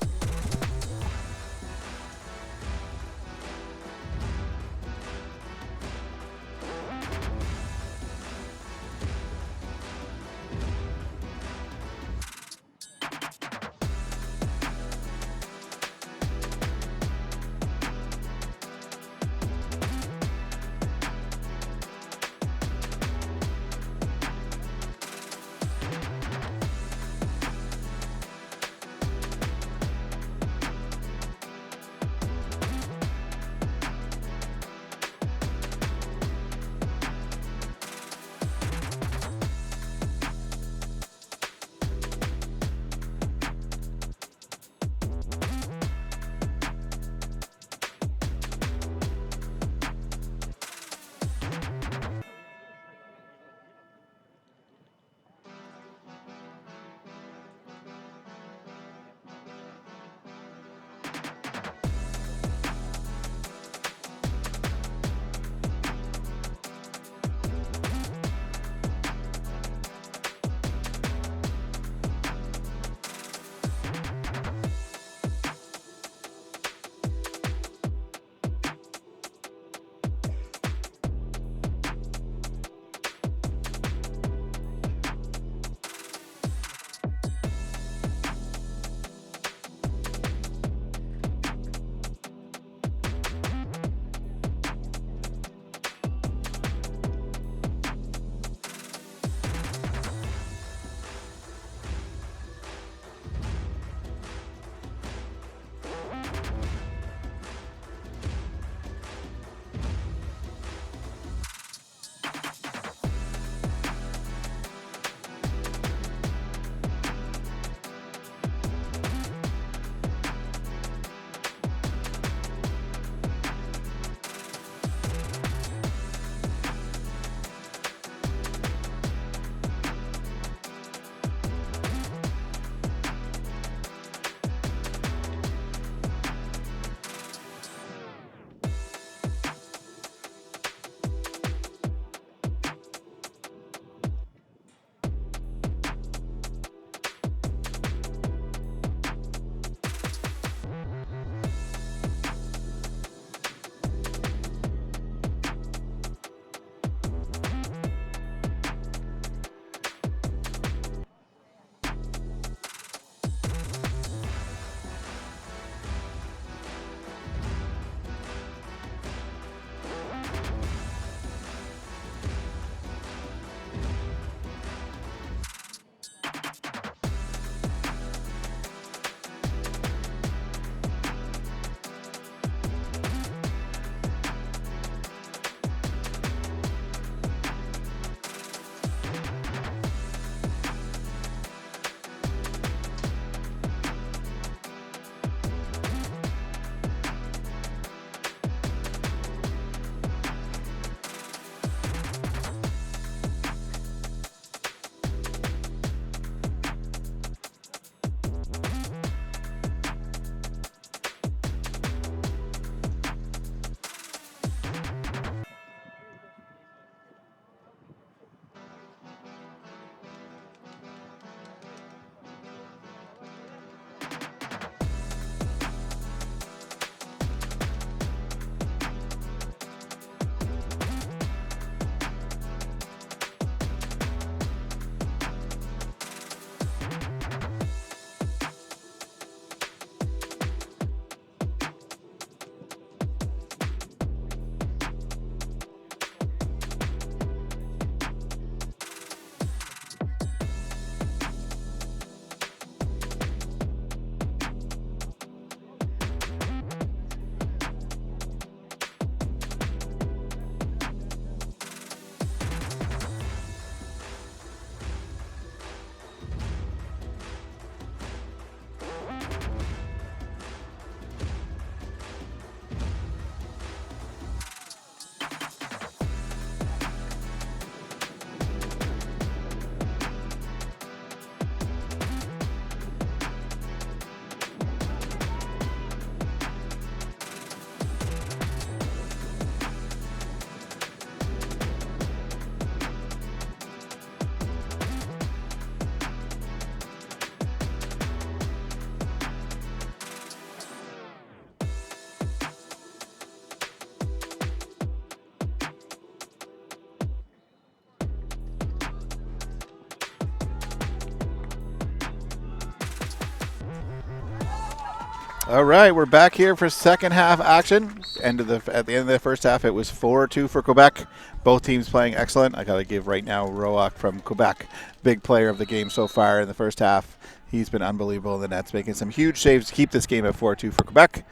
All right, we're back here for second half action. At the end of the first half, it was 4-2 for Quebec. Both teams playing excellent. I got to give right now Roak from Quebec, big player of the game so far in the first half. He's been unbelievable in the nets, making some huge saves to keep this game at 4-2 for Quebec.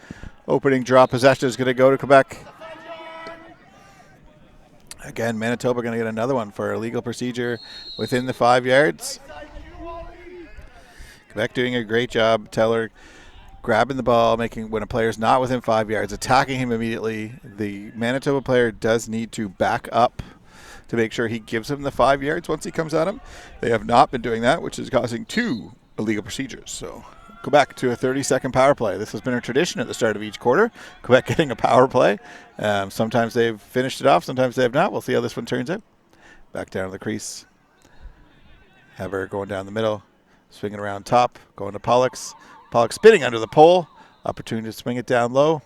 Opening draw possession is going to go to Quebec. Again, Manitoba going to get another one for illegal procedure within the 5 yards. Quebec doing a great job. Teller grabbing the ball, making when a player's not within 5 yards, attacking him immediately. The Manitoba player does need to back up to make sure he gives him the 5 yards once he comes at him. They have not been doing that, which is causing 2 illegal procedures. So Quebec to a 30-second power play. This has been a tradition at the start of each quarter. Quebec getting a power play. Sometimes they've finished it off, sometimes they have not. We'll see how this one turns out. Back down to the crease. Heber going down the middle, swinging around top, going to Pollux. Pollock spinning under the pole. Opportunity to swing it down low.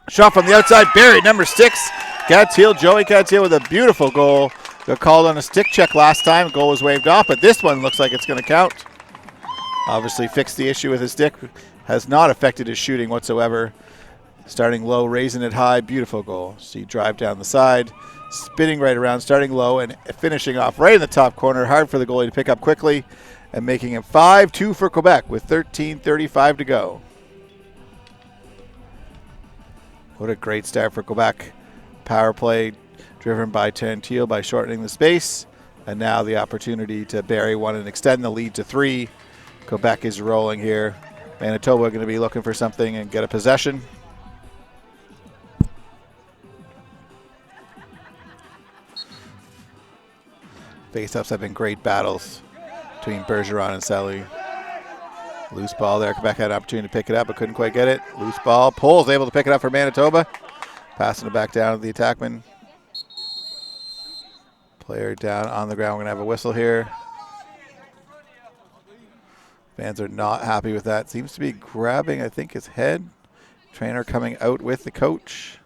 Shot from the outside. Buried. Number 6. Gadtiel. Joey Gadtiel with a beautiful goal. Got called on a stick check last time. Goal was waved off, but this one looks like it's going to count. Obviously fixed the issue with his stick. Has not affected his shooting whatsoever. Starting low, raising it high. Beautiful goal. See drive down the side. Spinning right around, starting low, and finishing off right in the top corner. Hard for the goalie to pick up quickly. And making it 5-2 for Quebec with 13:35 to go. What a great start for Quebec. Power play driven by Tantil by shortening the space. And now the opportunity to bury one and extend the lead to 3. Quebec is rolling here. Manitoba going to be looking for something and get a possession. Face-offs have been great battles between Bergeron and Sally. Loose ball there. Quebec had an opportunity to pick it up, but couldn't quite get it. Loose ball. Pole's able to pick it up for Manitoba. Passing it back down to the attackman. Player down on the ground. We're going to have a whistle here. Fans are not happy with that. Seems to be grabbing, I think, his head. Trainer coming out with the coach.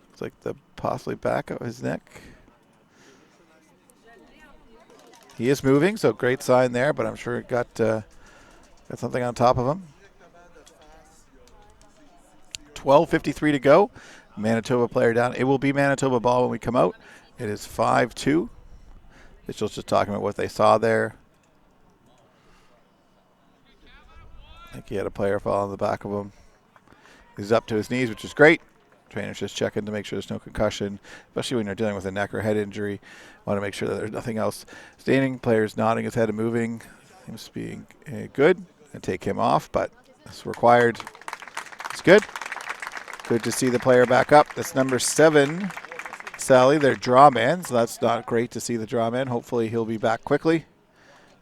Looks like the possibly back of his neck. He is moving, so great sign there, but I'm sure it got something on top of him. 12:53 to go. Manitoba player down. It will be Manitoba ball when we come out. It is 5-2. Mitchell's just talking about what they saw there. I think he had a player fall on the back of him. He's up to his knees, which is great. Trainer's just checking to make sure there's no concussion, especially when you're dealing with a neck or head injury. Want to make sure that there's nothing else. Standing, player's nodding his head and moving. Seems to be good. And take him off, but it's required. It's good. Good to see the player back up. That's number 7, Sally, their draw man. So that's not great to see the draw man. Hopefully he'll be back quickly.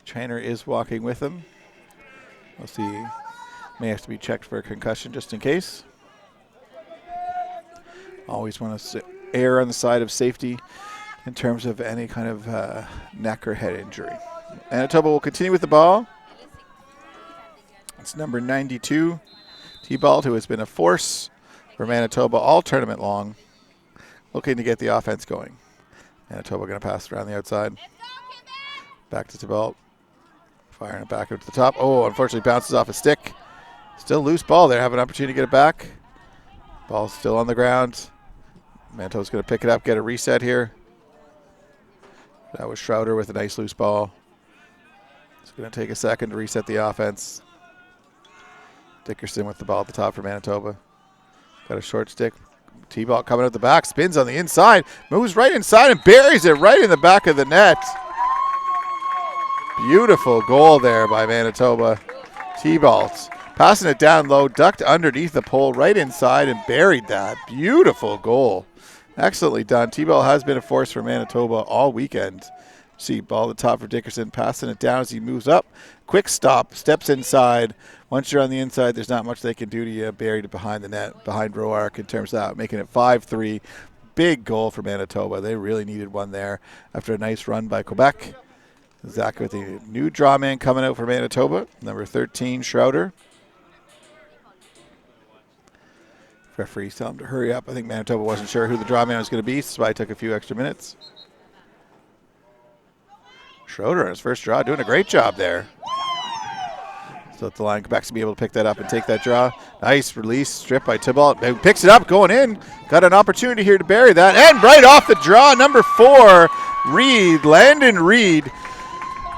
Trainer is walking with him. We'll see. May have to be checked for a concussion just in case. Always want to err on the side of safety in terms of any kind of neck or head injury. Manitoba will continue with the ball. It's number 92, T-Bald, who has been a force for Manitoba all tournament long, looking to get the offense going. Manitoba going to pass it around the outside. Back to T-Bald. Firing it back up to the top. Oh, unfortunately bounces off a stick. Still loose ball there. Have an opportunity to get it back. Ball's still on the ground. Manitoba's going to pick it up, get a reset here. That was Schroeder with a nice loose ball. It's going to take a second to reset the offense. Dickerson with the ball at the top for Manitoba. Got a short stick. T-ball coming out the back. Spins on the inside. Moves right inside and buries it right in the back of the net. Beautiful goal there by Manitoba. T-ball passing it down low, ducked underneath the pole right inside and buried that. Beautiful goal. Excellently done. T-ball has been a force for Manitoba all weekend. See, ball at the top for Dickerson, passing it down as he moves up. Quick stop, steps inside. Once you're on the inside, there's not much they can do to you. Buried it behind the net, behind row arc in terms of that, making it 5-3. Big goal for Manitoba. They really needed one there after a nice run by Quebec. Zach with the new draw man coming out for Manitoba, number 13, Schroeder. Referees tell him to hurry up. I think Manitoba wasn't sure who the draw man was going to be, so I took a few extra minutes. Schroeder on his first draw, doing a great job there. So at the line, Quebec's to be able to pick that up and take that draw. Nice release, strip by Thibault. Picks it up, going in. Got an opportunity here to bury that. And right off the draw, number 4, Reed, Landon Reed.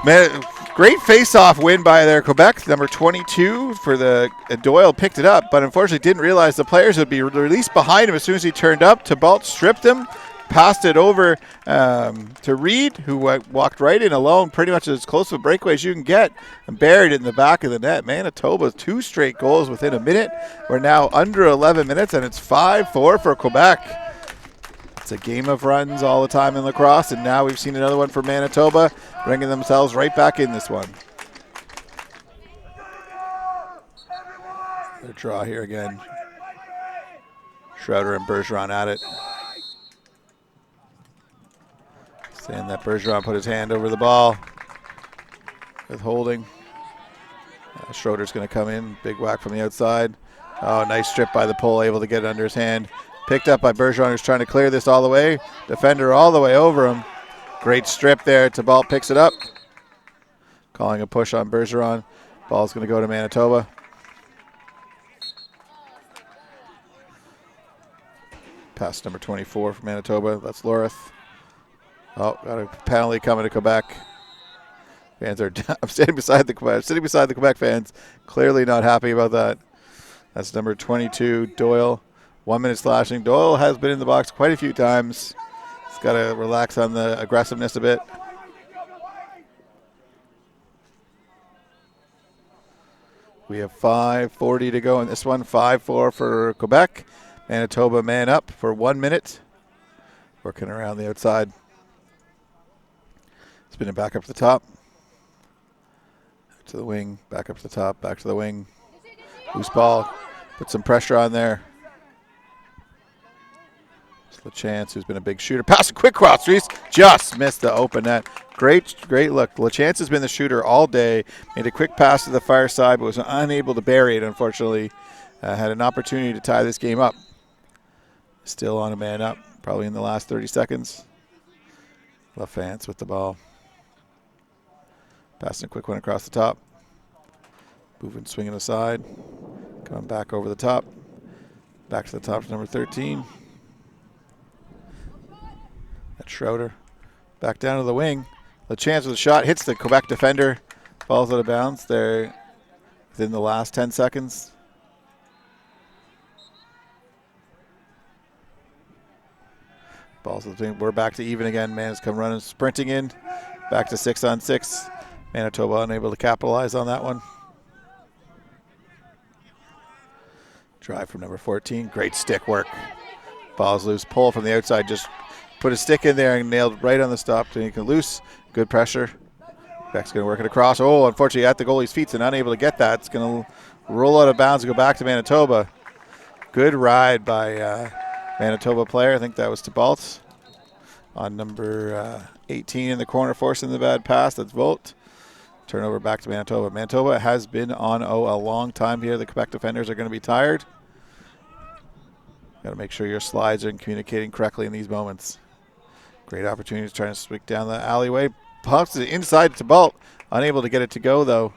Man, great face-off win by their Quebec. Number 22 for the Doyle picked it up, but unfortunately didn't realize the players would be released behind him as soon as he turned up. Thibault stripped him. Passed it over to Reed, who walked right in alone, pretty much as close to a breakaway as you can get, and buried it in the back of the net. Manitoba, 2 straight goals within a minute. We're now under 11 minutes, and it's 5-4 for Quebec. It's a game of runs all the time in lacrosse, and now we've seen another one for Manitoba, bringing themselves right back in this one. Their draw here again. Schroeder and Bergeron at it. Saying that Bergeron put his hand over the ball with holding. Schroeder's going to come in. Big whack from the outside. Oh, nice strip by the pole, able to get it under his hand. Picked up by Bergeron, who's trying to clear this all the way. Defender all the way over him. Great strip there. Thibault picks it up. Calling a push on Bergeron. Ball's going to go to Manitoba. Pass number 24 for Manitoba. That's Lorith. Oh, got a penalty coming to Quebec. Fans are I'm sitting beside the Quebec fans. Clearly not happy about that. That's number 22, Doyle. 1 minute slashing. Doyle has been in the box quite a few times. He's got to relax on the aggressiveness a bit. We have 5:40 to go in this one. 5-4 for Quebec. Manitoba man up for 1 minute. Working around the outside. Spin it back up to the top. To the wing, back up to the top, back to the wing. Loose ball. Put some pressure on there. It's LaChance, who's been a big shooter. Pass a quick cross. Reese just missed the open net. Great look. LaChance has been the shooter all day. Made a quick pass to the far side, but was unable to bury it, unfortunately. Had an opportunity to tie this game up. Still on a man up, probably in the last 30 seconds. LaFance with the ball. Passing a quick one across the top. Moving, swinging aside. Coming back over the top. Back to the top to number 13. That's Schroeder. Back down to the wing. LaChance with a shot. Hits the Quebec defender. Falls out of bounds there within the last 10 seconds. Balls of the wing. We're back to even again. Man has come running, sprinting in. Back to 6-on-6. Manitoba unable to capitalize on that one. Drive from number 14. Great stick work. Ball's loose. Pull from the outside. Just put a stick in there and nailed right on the stop to make it loose. Good pressure. Quebec's going to work it across. Oh, unfortunately at the goalie's feet and unable to get that. It's going to roll out of bounds and go back to Manitoba. Good ride by Manitoba player. I think that was Thibault on number 18 in the corner, forcing the bad pass. That's Volt. Turnover back to Manitoba. Manitoba has been on a long time here. The Quebec defenders are going to be tired. Got to make sure your slides are communicating correctly in these moments. Great opportunities trying to sweep down the alleyway. Pumps it inside to Thibault. Unable to get it to go, though.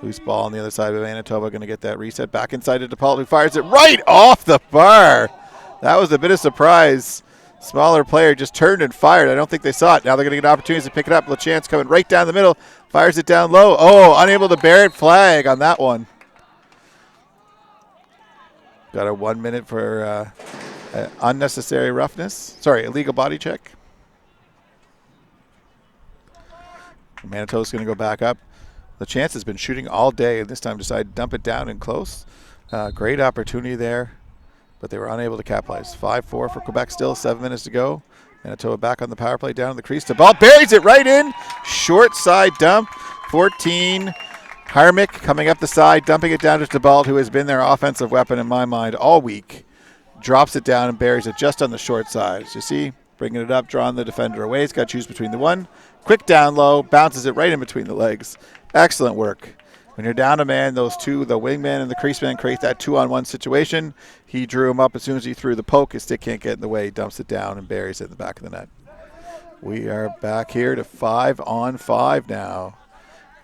Loose ball on the other side of Manitoba. Going to get that reset back inside to Thibault, who fires it right off the bar. That was a bit of surprise. Smaller player just turned and fired. I don't think they saw it. Now they're going to get opportunities to pick it up. LaChance coming right down the middle. Fires it down low. Oh, unable to bear it. Flag on that one. Got a 1 minute for unnecessary roughness. Sorry, illegal body check. Manitoba's going to go back up. LaChance has been shooting all day, and this time decided to dump it down and close. Great opportunity there, but they were unable to capitalize. 5-4 for Quebec still, 7 minutes to go. Manitoba back on the power play, down in the crease. The ball buries it right in. Short side dump. 14. Harmick coming up the side, dumping it down to Thibault, who has been their offensive weapon in my mind all week. Drops it down and buries it just on the short side. As you see, bringing it up, drawing the defender away. He's got to choose between the one. Quick down low, bounces it right in between the legs. Excellent work. When you're down a man, those two, the wingman and the creaseman, create that 2-on-1 situation. He drew him up as soon as he threw the poke. His stick can't get in the way. He dumps it down and buries it in the back of the net. We are back here to 5-on-5 now.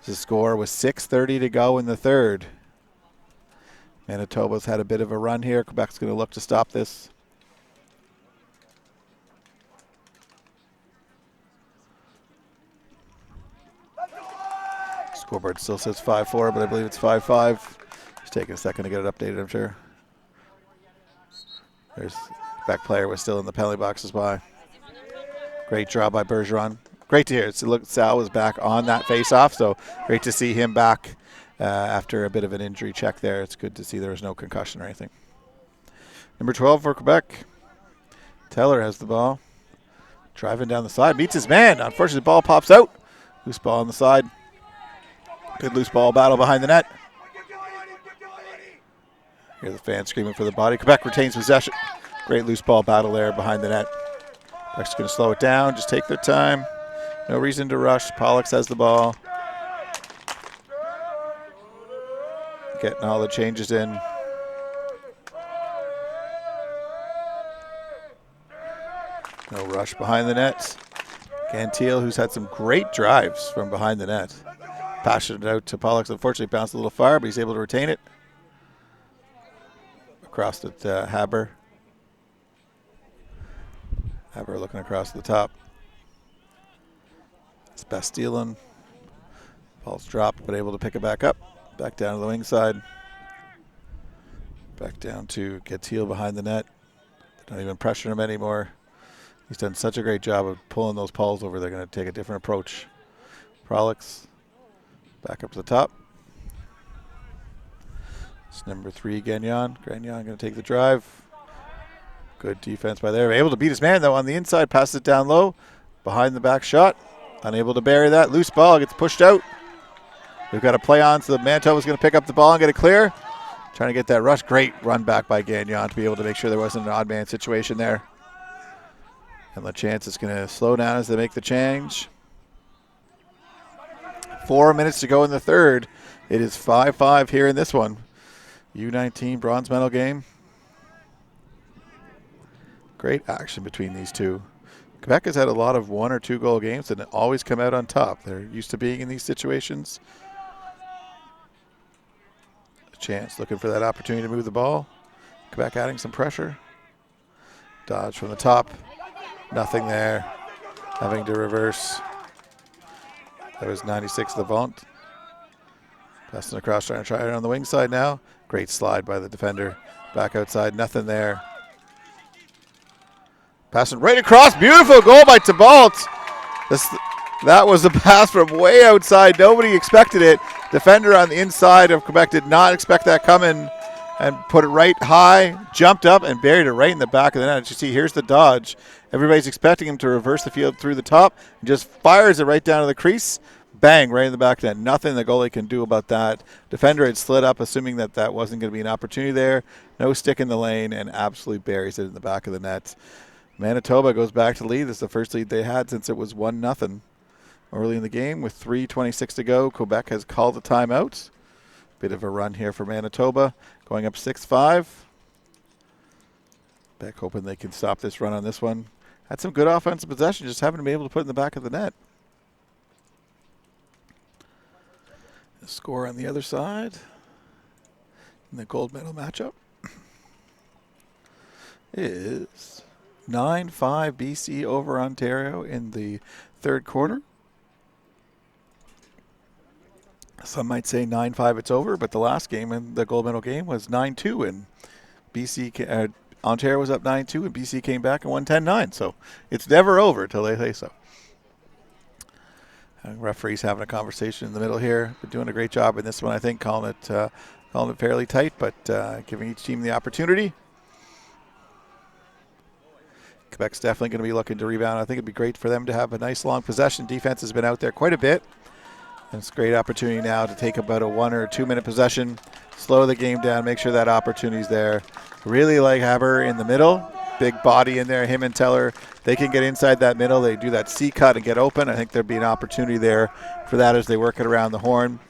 The score with 6:30 to go in the third. Manitoba's had a bit of a run here. Quebec's going to look to stop this. Scoreboard still says 5-4, but I believe it's 5-5. It's taking a second to get it updated, I'm sure. There's Quebec player was still in the penalty boxes by. Great draw by Bergeron. Great to hear. So look, Sal was back on that face-off, so great to see him back after a bit of an injury check there. It's good to see there was no concussion or anything. Number 12 for Quebec. Teller has the ball. Driving down the side. Meets his man. Unfortunately, the ball pops out. Loose ball on the side. Good loose ball battle behind the net. Hear the fans screaming for the body. Quebec retains possession. Great loose ball battle there behind the net. Quebec's going to slow it down. Just take their time. No reason to rush. Pollux has the ball. Getting all the changes in. No rush behind the net. Gantile, who's had some great drives from behind the net. Passed it out to Pollux. Unfortunately, bounced a little far, but he's able to retain it. Across at Haber. Haber looking across the top. It's Bastillon. Ball's dropped, but able to pick it back up. Back down to the wing side. Back down to Gantile behind the net. They don't even pressure him anymore. He's done such a great job of pulling those poles over. They're going to take a different approach. Pollux back up to the top. It's number 3, Gagnon. Gagnon going to take the drive. Good defense by there. Able to beat his man, though, on the inside. Passes it down low. Behind the back shot. Unable to bury that. Loose ball. Gets pushed out. We've got a play on, so the Manitoba's going to pick up the ball and get it clear. Trying to get that rush. Great run back by Gagnon to be able to make sure there wasn't an odd man situation there. And LaChance is going to slow down as they make the change. 4 minutes to go in the third. It is 5-5 here in this one. U19 bronze medal game. Great action between these two. Quebec has had a lot of 1 or 2 goal games and always come out on top. They're used to being in these situations. Chance looking for that opportunity to move the ball. Quebec adding some pressure. Dodge from the top. Nothing there. Having to reverse. That was 96 Levant. Passing across, trying to try it on the wing side now. Great slide by the defender. Back outside, nothing there. Passing right across. Beautiful goal by Thibault. That was a pass from way outside. Nobody expected it. Defender on the inside of Quebec did not expect that coming and put it right high, jumped up and buried it right in the back of the net. As you see, here's the dodge. Everybody's expecting him to reverse the field through the top and just fires it right down to the crease. Bang, right in the back of the net. Nothing the goalie can do about that. Defender had slid up, assuming that that wasn't going to be an opportunity there. No stick in the lane and absolutely buries it in the back of the net. Manitoba goes back to lead. This is the first lead they had since it was 1-0 early in the game with 3:26 to go. Quebec has called a timeout. Bit of a run here for Manitoba, going up 6-5. Quebec hoping they can stop this run on this one. Had some good offensive possession, just haven't been able to put it in the back of the net. The score on the other side in the gold medal matchup is 9-5 BC over Ontario in the third quarter. Some might say 9-5 it's over, but the last game in the gold medal game was 9-2 and BC Ontario was up 9-2 and BC came back and won 10-9. So it's never over until they say so. Referees having a conversation in the middle here, but doing a great job in this one. I think calling it fairly tight, but giving each team the opportunity. Quebec's definitely going to be looking to rebound. I think it'd be great for them to have a nice long possession. Defense has been out there quite a bit. And it's a great opportunity now to take about a 1 or 2 minute possession, slow the game down, make sure that opportunity's there. Really like Haber in the middle. Big body in there, him and Teller. They can get inside that middle. They do that C cut and get open. I think there'd be an opportunity there for that as they work it around the horn.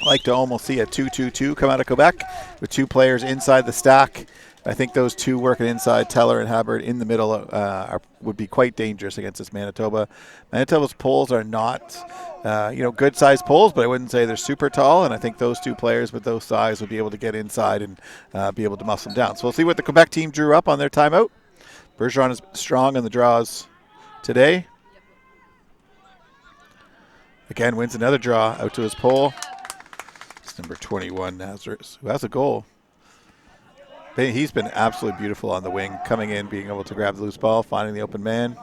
I like to almost see a 2-2-2 come out of Quebec with 2 players inside the stack I think those two working inside, Teller and Habert in the middle, would be quite dangerous against this Manitoba. Manitoba's poles are not, good-sized poles, but I wouldn't say they're super tall, and I think those two players with those size would be able to get inside and be able to muscle them down. So we'll see what the Quebec team drew up on their timeout. Bergeron is strong in the draws today. Again, wins another draw out to his pole. It's number 21, Nazareth, who has a goal. He's been absolutely beautiful on the wing, coming in, being able to grab the loose ball, finding the open man,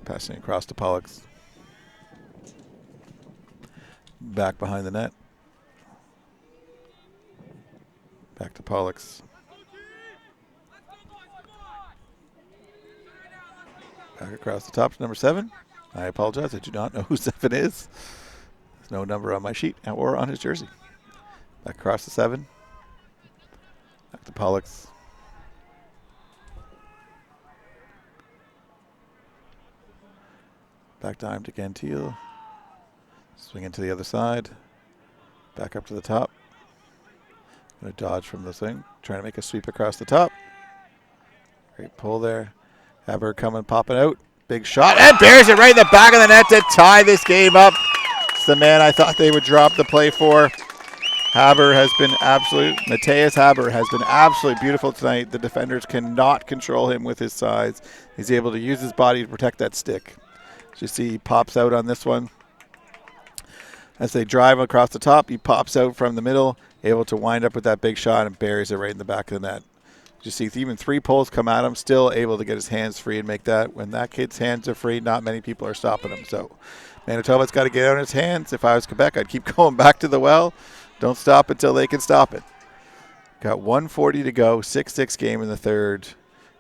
passing across to Pollux. Back behind the net. Back to Pollux. Back across the top to number 7. I apologize, I do not know who 7 is. There's no number on my sheet or on his jersey. Back across the 7. Back to Pollux. Back to Gentile. Swing into the other side. Back up to the top. Going to dodge from the thing. Trying to make a sweep across the top. Great pull there. Haber coming, popping out. Big shot. And bears it right in the back of the net to tie this game up. It's the man I thought they would drop the play for. Haber has been Matthias Haber has been absolutely beautiful tonight. The defenders cannot control him with his size. He's able to use his body to protect that stick. As you see, he pops out on this one. As they drive across the top, he pops out from the middle, able to wind up with that big shot and buries it right in the back of the net. You see even 3 poles come at him, still able to get his hands free and make that. When that kid's hands are free, not many people are stopping him. So Manitoba's got to get out of his hands. If I was Quebec, I'd keep going back to the well. Don't stop until they can stop it. Got 1:40 to go, 6-6 game in the third.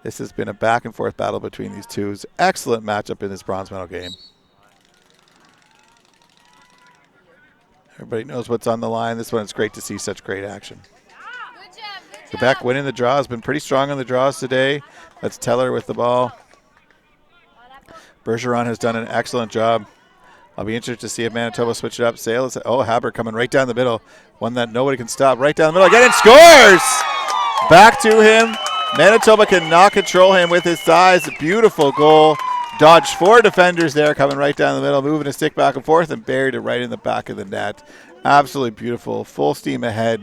This has been a back-and-forth battle between these two. Excellent matchup in this bronze medal game. Everybody knows what's on the line. This one, it's great to see such great action. Quebec winning the draw, has been pretty strong on the draws today. That's Teller with the ball. Bergeron has done an excellent job. I'll be interested to see if Manitoba switch it up. Sales. Oh, Haber coming right down the middle. One that nobody can stop. Right down the middle. Again, and scores! Back to him. Manitoba cannot control him with his size. Beautiful goal. Dodged 4 defenders there, coming right down the middle, moving his stick back and forth, and buried it right in the back of the net. Absolutely beautiful. Full steam ahead.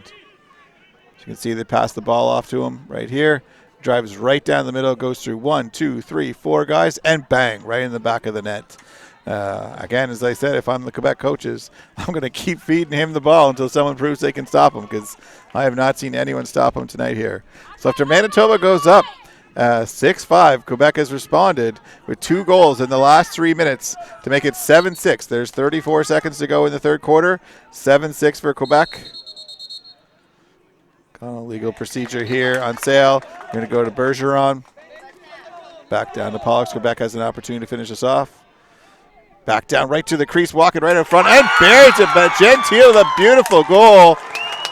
As you can see, they pass the ball off to him right here. Drives right down the middle, goes through 1, 2, 3, 4 guys, and bang, right in the back of the net. Again, as I said, if I'm the Quebec coaches, I'm going to keep feeding him the ball until someone proves they can stop him, because I have not seen anyone stop him tonight here. So after Manitoba goes up 6-5, Quebec has responded with 2 goals in the last 3 minutes to make it 7-6. There's 34 seconds to go in the third quarter. 7-6 for Quebec. Legal procedure here on sale. We're going to go to Bergeron. Back down to Pollux. Quebec has an opportunity to finish this off. Back down right to the crease, walking right in front, and buries it. But Gentile, the beautiful goal.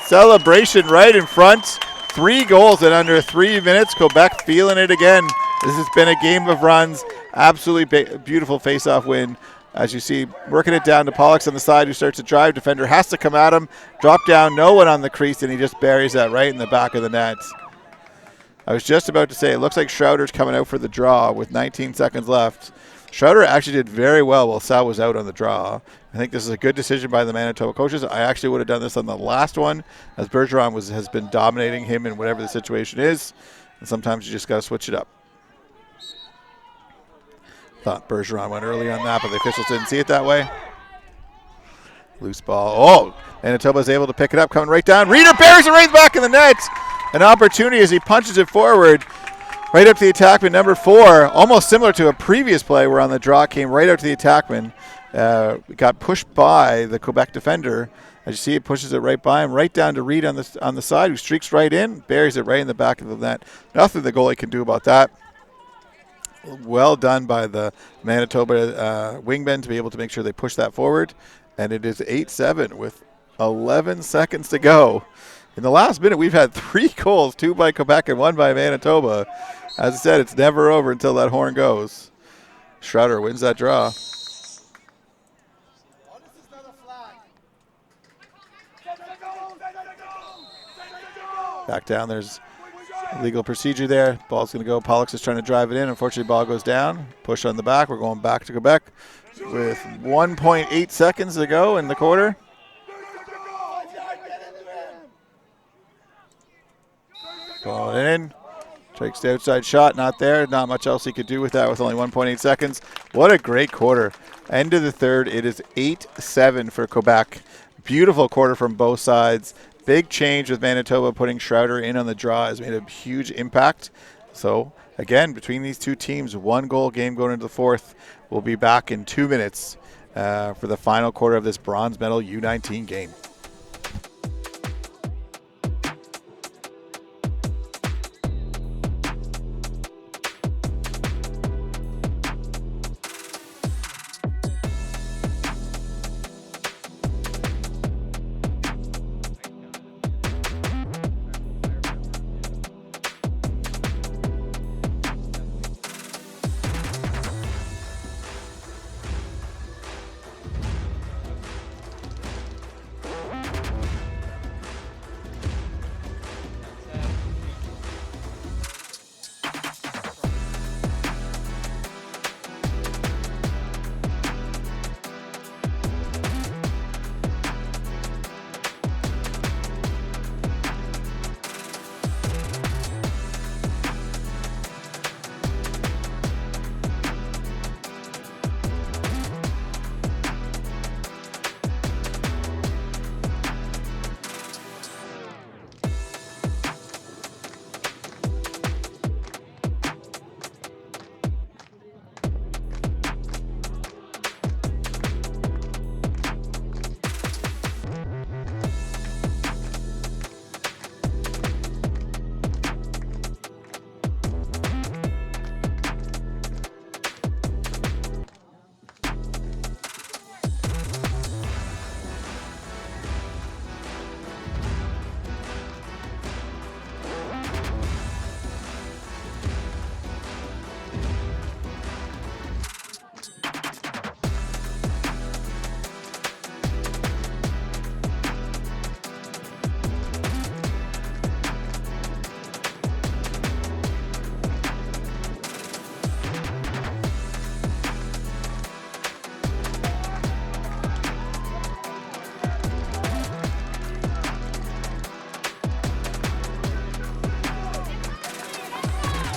Celebration right in front. 3 goals in under 3 minutes. Quebec feeling it again. This has been a game of runs. Absolutely beautiful face-off win. As you see, working it down to Pollux on the side, who starts to drive. Defender has to come at him. Drop down, no one on the crease, and he just buries that right in the back of the net. I was just about to say, it looks like Schroeder's coming out for the draw with 19 seconds left. Schroeder actually did very well while Sal was out on the draw. I think this is a good decision by the Manitoba coaches. I actually would have done this on the last one, as Bergeron has been dominating him in whatever the situation is. And sometimes you just got to switch it up. Thought Bergeron went early on that, but the officials didn't see it that way. Loose ball. Oh, Manitoba's able to pick it up, coming right down. Reeder buries it right back in the net. An opportunity as he punches it forward. Right up to the attackman, number 4. Almost similar to a previous play where on the draw came right out to the attackman. Got pushed by the Quebec defender. As you see, it pushes it right by him, right down to Reed on the side, who streaks right in, buries it right in the back of the net. Nothing the goalie can do about that. Well done by the Manitoba wingmen to be able to make sure they push that forward. And it is 8-7 with 11 seconds to go. In the last minute, we've had 3 goals, 2 by Quebec and 1 by Manitoba. As I said, it's never over until that horn goes. Schroeder wins that draw. Back down, there's Legal procedure there. Ball's going to go. Pollux is trying to drive it in. Unfortunately, ball goes down. Push on the back. We're going back to Quebec with 1.8 seconds to go in the quarter. Ball in. Takes the outside shot. Not there. Not much else he could do with that with only 1.8 seconds. What a great quarter. End of the third. It is 8-7 for Quebec. Beautiful quarter from both sides. Big change with Manitoba putting Schroeder in on the draw has made a huge impact. So, again, between these two teams, 1-goal game going into the fourth. We'll be back in 2 minutes for the final quarter of this bronze medal U19 game.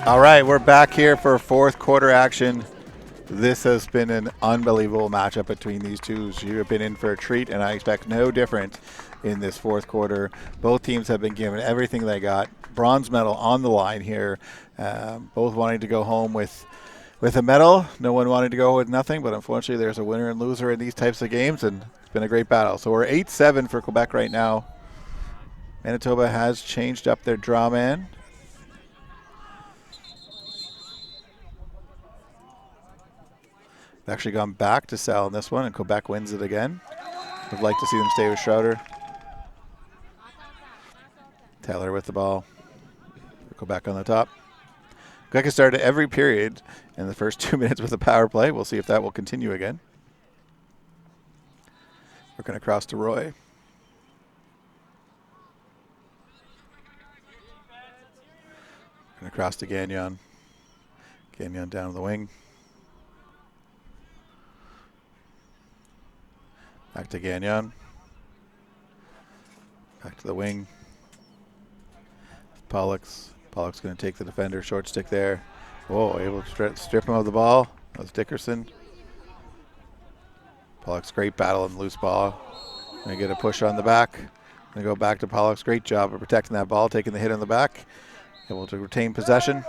All right, we're back here for fourth quarter action. This has been an unbelievable matchup between these two. You have been in for a treat, and I expect no different in this fourth quarter. Both teams have been given everything they got. Bronze medal on the line here. Both wanting to go home with a medal. No one wanted to go with nothing, but unfortunately there's a winner and loser in these types of games, and it's been a great battle. So we're 8-7 for Quebec right now. Manitoba has changed up their draw man. They've actually gone back to Sal in this one, and Quebec wins it again. Would like to see them stay with Schroeder. Taylor with the ball. Quebec on the top. Quebec has started every period in the first 2 minutes with a power play. We'll see if that will continue again. Working across to Roy. And across to Gagnon. Gagnon down to the wing. Back to Gagnon. Back to the wing. Pollux. Pollux going to take the defender. Short stick there. Whoa, able to strip him of the ball. That was Dickerson. Pollux, great battle and loose ball. Going to get a push on the back. Going to go back to Pollux. Great job of protecting that ball, taking the hit on the back. Able to retain possession.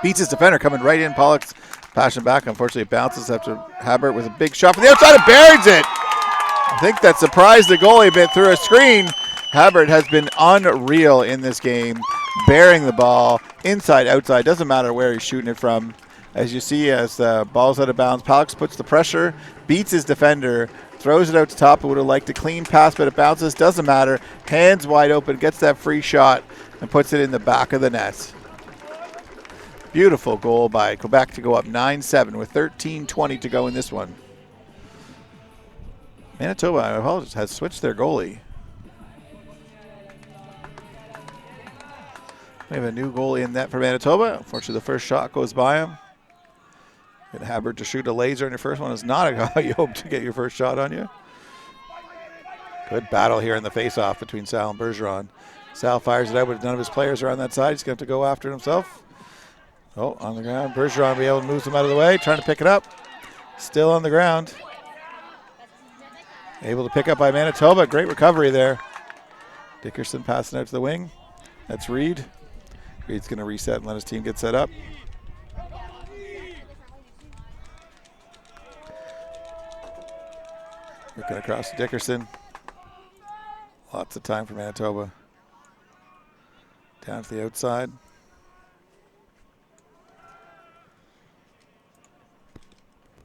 Beats his defender, coming right in. Pollux passing back. Unfortunately, it bounces after Habert with a big shot from the outside and buries it. I think that surprised the goalie a bit through a screen. Habert has been unreal in this game, burying the ball inside, outside. Doesn't matter where he's shooting it from. As you see, as the ball's out of bounds, Pollux puts the pressure, beats his defender, throws it out to top. It would have liked a clean pass, but it bounces. Doesn't matter. Hands wide open, gets that free shot, and puts it in the back of the net. Beautiful goal by Quebec to go up 9-7 with 13:20 to go in this one. Manitoba, I apologize, has switched their goalie. We have a new goal in net for Manitoba. Unfortunately, the first shot goes by him. And Haber to shoot a laser on your first one is not how you hope to get your first shot on you. Good battle here in the face-off between Sal and Bergeron. Sal fires it out, but none of his players are on that side. He's going to have to go after it himself. Oh, on the ground. Bergeron will be able to move him out of the way, trying to pick it up. Still on the ground. Able to pick up by Manitoba. Great recovery there. Dickerson passing out to the wing. That's Reed. Reed's going to reset and let his team get set up. Looking across to Dickerson. Lots of time for Manitoba. Down to the outside.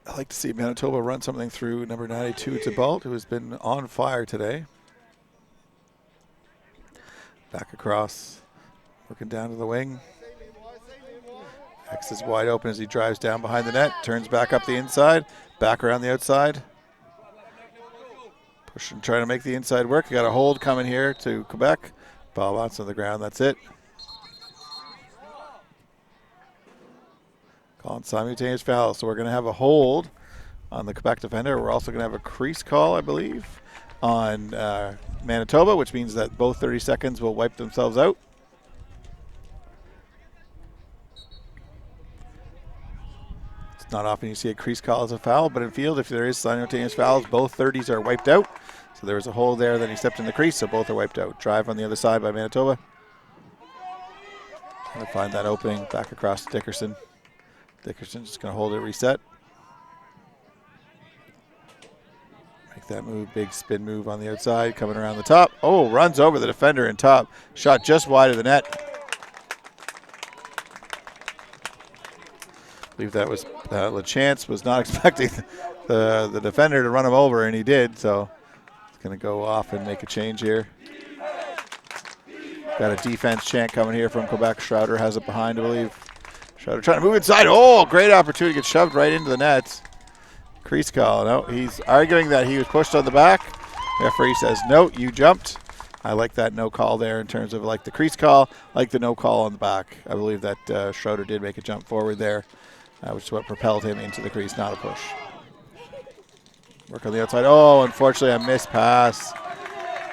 I like to see Manitoba run something through number 92 to Balt, who has been on fire today. Back across, working down to the wing. X is wide open as he drives down behind the net, turns back up the inside, back around the outside. Pushing, trying to make the inside work. You got a hold coming here to Quebec. Ball bounce on the ground, that's it. Calling simultaneous foul, so we're going to have a hold on the Quebec defender. We're also going to have a crease call, I believe, on Manitoba, which means that both 30 seconds will wipe themselves out. It's not often you see a crease call as a foul, but in field, if there is simultaneous fouls, both 30s are wiped out. So there was a hold there, then he stepped in the crease, so both are wiped out. Drive on the other side by Manitoba. Trying to find that opening, back across to Dickerson. Dickerson's just going to hold it, reset. Make that move, big spin move on the outside, coming around the top. Oh, runs over the defender in top. Shot just wide of the net. I believe that was LaChance was not expecting the defender to run him over, and he did, so he's going to go off and make a change here. Got a defense chant coming here from Quebec. Schroeder has it behind, I believe. Schroeder trying to move inside. Oh, great opportunity to get shoved right into the net. Crease call. No, he's arguing that he was pushed on the back. Referee says, no, you jumped. I like that no call there in terms of like the crease call, like the no call on the back. I believe that Schroeder did make a jump forward there, which is what propelled him into the crease, not a push. Work on the outside. Oh, unfortunately, a missed pass.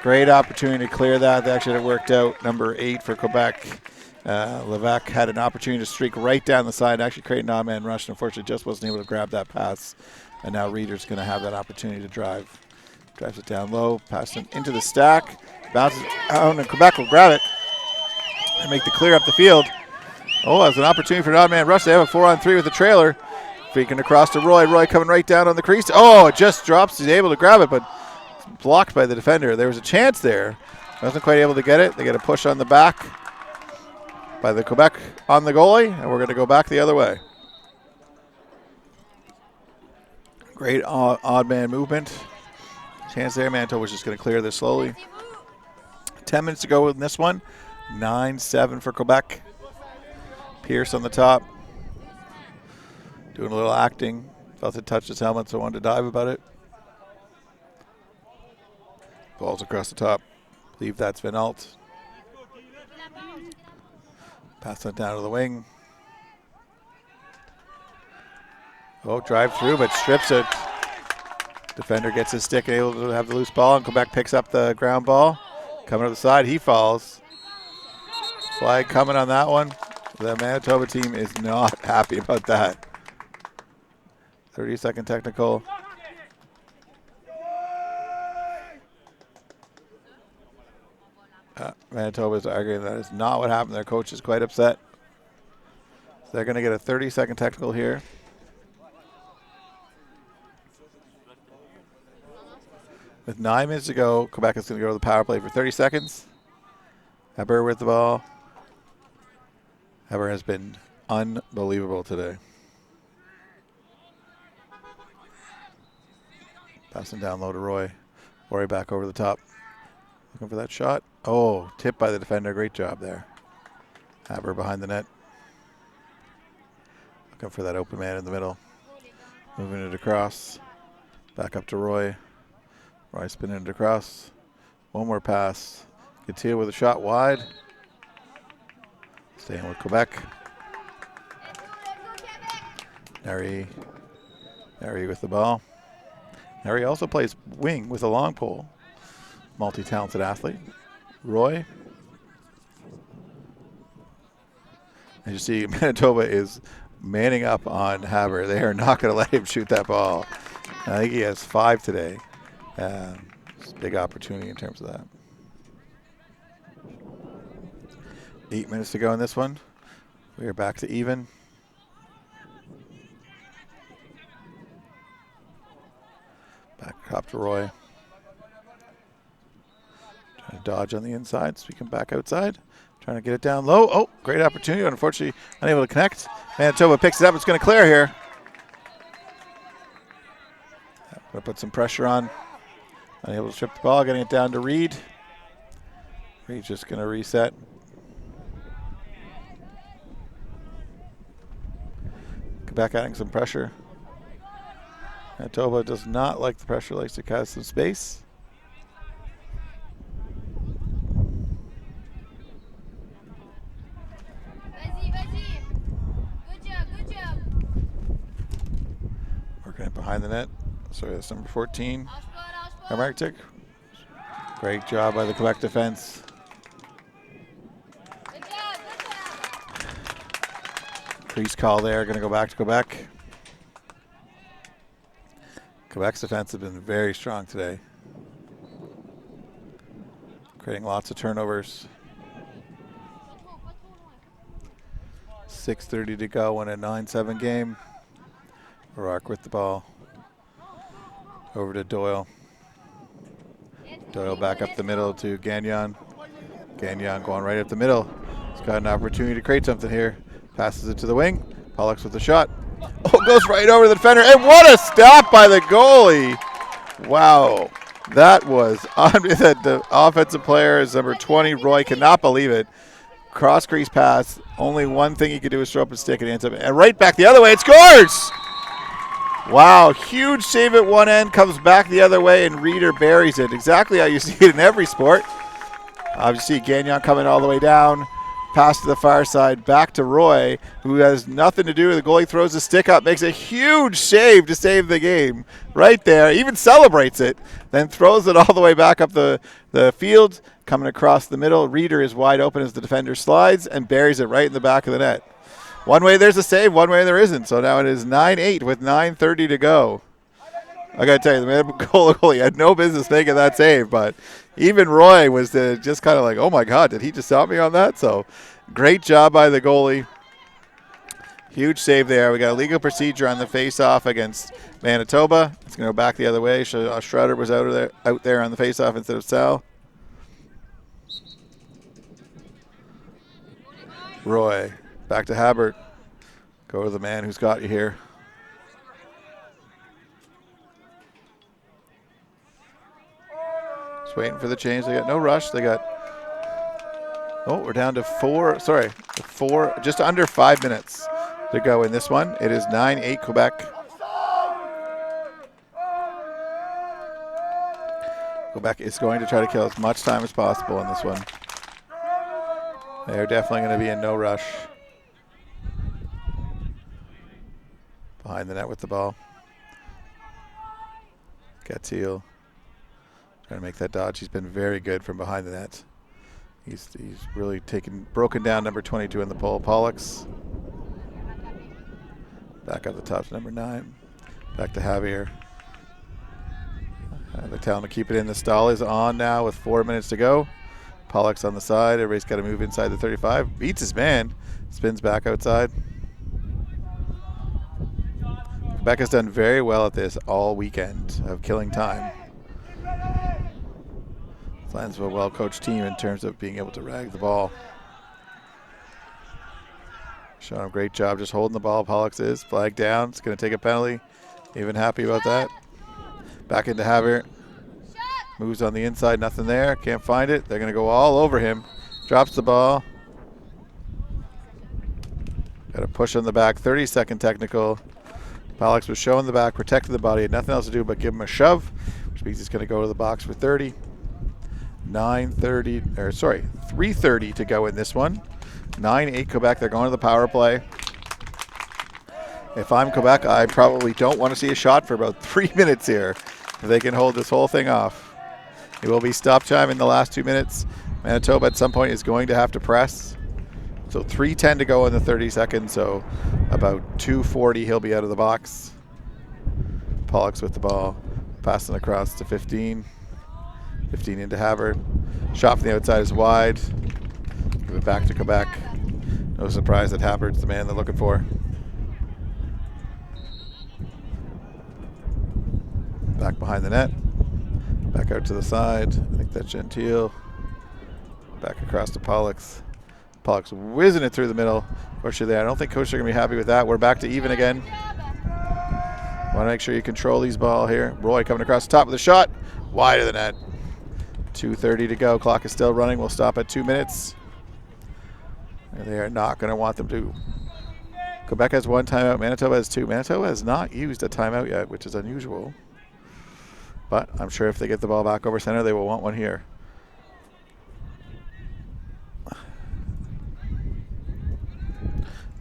Great opportunity to clear that. They actually had it worked out. Number 8 for Quebec. Levesque had an opportunity to streak right down the side, actually create an odd man rush, and unfortunately just wasn't able to grab that pass. And now Reeder's going to have that opportunity to drive. Drives it down low, passes it into the stack, bounces out, and Quebec will grab it and make the clear up the field. Oh, that's an opportunity for an odd man rush. They have a 4-on-3 with the trailer. Freaking across to Roy. Roy coming right down on the crease. Oh, it just drops. He's able to grab it, but it's blocked by the defender. There was a chance there. Wasn't quite able to get it. They get a push on the back by the Quebec on the goalie, and we're going to go back the other way. Great odd man movement. Chance there. Manitoba was just going to clear this slowly. 10 minutes to go in this one. 9-7 for Quebec. Pierce on the top. Doing a little acting. Felt it touched his helmet, so wanted to dive about it. Balls across the top. Believe that's Van Aalt. Pass that down to the wing. Oh, drive through, but strips it. Defender gets his stick and able to have the loose ball, and Quebec picks up the ground ball. Coming to the side, he falls. Flag coming on that one. The Manitoba team is not happy about that. 30-second technical. Manitoba is arguing that is not what happened. Their coach is quite upset. So they're going to get a 30-second technical here. With 9 minutes to go, Quebec is going to go to the power play for 30 seconds. Heber with the ball. Heber has been unbelievable today. Passing down low to Roy. Roy back over the top. Looking for that shot. Oh, tipped by the defender. Great job there. Heber behind the net. Looking for that open man in the middle. Moving it across. Back up to Roy. Roy spinning it across. One more pass. Katia with a shot wide. Staying with Quebec. Neri with the ball. Neri also plays wing with a long pole. Multi-talented athlete. Roy. As you see, Manitoba is manning up on Haber. They are not going to let him shoot that ball. I think he has 5 today. It's a big opportunity in terms of that. 8 minutes to go in this one. We are back to even. Back up to Roy. Trying to dodge on the inside so we come back outside. Trying to get it down low. Oh, great opportunity. Unfortunately, unable to connect. Manitoba picks it up. It's going to clear here. Going to put some pressure on. Unable to strip the ball. Getting it down to Reed. Reed's just going to reset. Quebec adding some pressure. Manitoba does not like the pressure. Likes to cast some space. Working it behind the net. Sorry, that's number 14. Arctic. Great job by the Quebec defense. Crease call there. Going to go back to Quebec. Quebec's defense has been very strong today. Creating lots of turnovers. 6:30 to go in a 9-7 game. Rourke with the ball. Over to Doyle. Doyle back up the middle to Gagnon. Gagnon going right up the middle. He's got an opportunity to create something here. Passes it to the wing. Pollux with the shot. Oh, goes right over the defender. And what a stop by the goalie. Wow. That was the offensive player is number 20. Roy cannot believe it. Cross crease pass. Only one thing he could do is throw up a stick and ends up. And right back the other way. It scores. Wow. Huge save at one end. Comes back the other way and Reeder buries it. Exactly how you see it in every sport. Obviously, Gagnon coming all the way down. Pass to the far side, back to Roy, who has nothing to do. The goalie throws the stick up, makes a huge save to save the game. Right there, even celebrates it, then throws it all the way back up the field, coming across the middle. Reeder is wide open as the defender slides and buries it right in the back of the net. One way there's a save, one way there isn't. So now it is 9-8 with 9:30 to go. I got to tell you, the Manitoba goalie had no business making that save, but even Roy was just kind of like, oh my God, did he just stop me on that? So great job by the goalie. Huge save there. We got a legal procedure on the face-off against Manitoba. It's going to go back the other way. Schroeder was out there on the face-off instead of Sal. Roy, back to Habert. Go to the man who's got you here. Waiting for the change. They got no rush. They got, we're down to just under 5 minutes to go in this one. It is 9-8 Quebec. Quebec is going to try to kill as much time as possible in this one. They're definitely going to be in no rush. Behind the net with the ball. Gatiel. Trying to make that dodge. He's been very good from behind the net. He's really broken down number 22 in the pole. Pollux. Back up the top to number 9. Back to Javier. They're telling him to keep it in. The stall is on now with 4 minutes to go. Pollux on the side. Everybody's got to move inside the 35. Beats his man. Spins back outside. Quebec has done very well at this all weekend of killing time. Lions of a well-coached team in terms of being able to rag the ball. Showing a great job just holding the ball. Pollux is flag down. It's going to take a penalty. Even happy about that. Back into Javier. Moves on the inside. Nothing there. Can't find it. They're going to go all over him. Drops the ball. Got a push on the back. 30-second technical. Pollux was showing the back, protected the body. Had nothing else to do but give him a shove, which means he's going to go to the box for 30. 3:30 to go in this one. 9-8 Quebec. They're going to the power play. If I'm Quebec, I probably don't want to see a shot for about 3 minutes here. If they can hold this whole thing off. It will be stop time in the last 2 minutes. Manitoba at some point is going to have to press. So 3:10 to go in the 30 seconds. So about 2:40 he'll be out of the box. Pollux with the ball. Passing across to 15. 15 into Havard. Shot from the outside is wide. Give it back to Quebec. No surprise that Havard's the man they're looking for. Back behind the net. Back out to the side. I think that's Gentile. Back across to Pollux. Pollux whizzing it through the middle. Fortunately, I don't think coaches are going to be happy with that. We're back to even again. Want to make sure you control these ball here. Roy coming across the top of the shot. Wide of the net. 2:30 to go. Clock is still running. We'll stop at 2 minutes. And they are not going to want them to. Quebec has 1 timeout. Manitoba has 2. Manitoba has not used a timeout yet, which is unusual. But I'm sure if they get the ball back over center, they will want one here.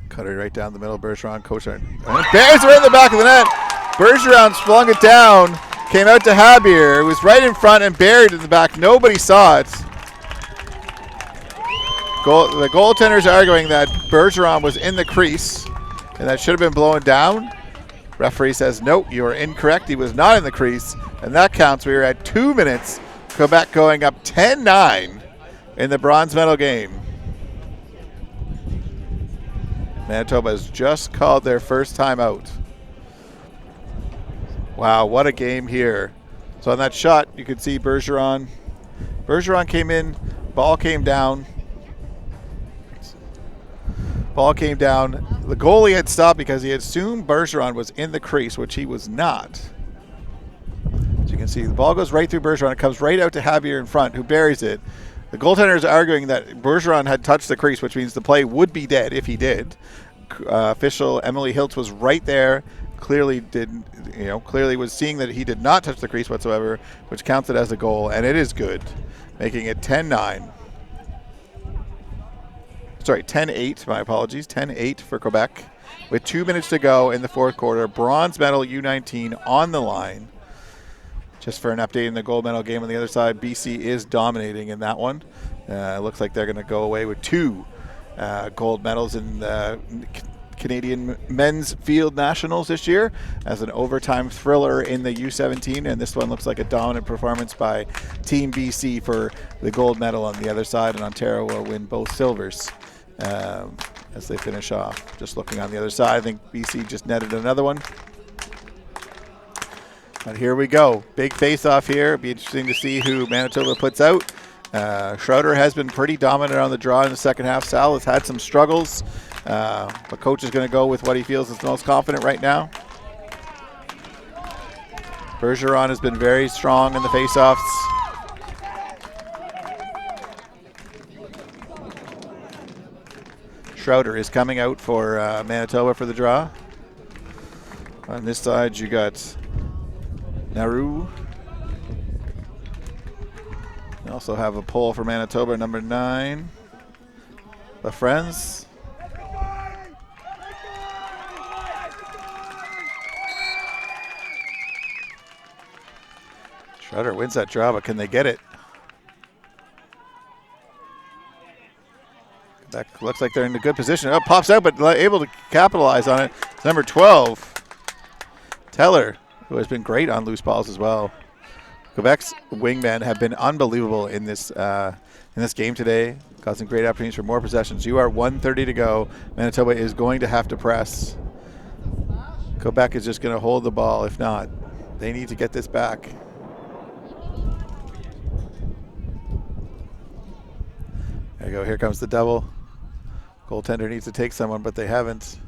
Cutter right down the middle. Bergeron, Cochard. Bears are in the back of the net. Bergeron flung it down. Came out to Habier. It was right in front and buried in the back. Nobody saw it. The goaltenders arguing that Bergeron was in the crease and that should have been blown down. Referee says, nope, you are incorrect. He was not in the crease. And that counts. We are at 2 minutes. Quebec going up 10-9 in the bronze medal game. Manitoba has just called their first timeout. Wow, what a game here. So on that shot, you could see Bergeron. Bergeron came in, ball came down. Ball came down. The goalie had stopped because he had assumed Bergeron was in the crease, which he was not. As you can see, the ball goes right through Bergeron. It comes right out to Javier in front, who buries it. The goaltender is arguing that Bergeron had touched the crease, which means the play would be dead if he did. Official Emily Hiltz was right there. Clearly was seeing that he did not touch the crease whatsoever, which counted as a goal, and it is good, making it 10-9. Sorry, 10-8, my apologies. 10-8 for Quebec with 2 minutes to go in the fourth quarter. Bronze medal U19 on the line. Just for an update in the gold medal game on the other side, BC is dominating in that one. It looks like they're going to go away with 2 gold medals in the Canadian men's field nationals this year as an overtime thriller in the U17, and this one looks like a dominant performance by Team BC for the gold medal on the other side, and Ontario will win both silvers as they finish off. Just looking on the other side, I think BC just netted another one. But here we go. Big face-off here. It'll be interesting to see who Manitoba puts out. Schroeder has been pretty dominant on the draw in the second half. Sal has had some struggles, but coach is going to go with what he feels is the most confident right now. Bergeron has been very strong in the face-offs. Schroeder is coming out for Manitoba for the draw. On this side, you got Naru. We also have a pole for Manitoba, number 9. LaFrance. Schroeder wins that draw, but can they get it? That looks like they're in a good position. Oh, pops out, but able to capitalize on it. It's number 12, Teller, who has been great on loose balls as well. Quebec's wingmen have been unbelievable in this game today, causing great opportunities for more possessions. You are 1:30 to go. Manitoba is going to have to press. Quebec is just going to hold the ball. If not, they need to get this back. There you go. Here comes the double. Goaltender needs to take someone, but they haven't.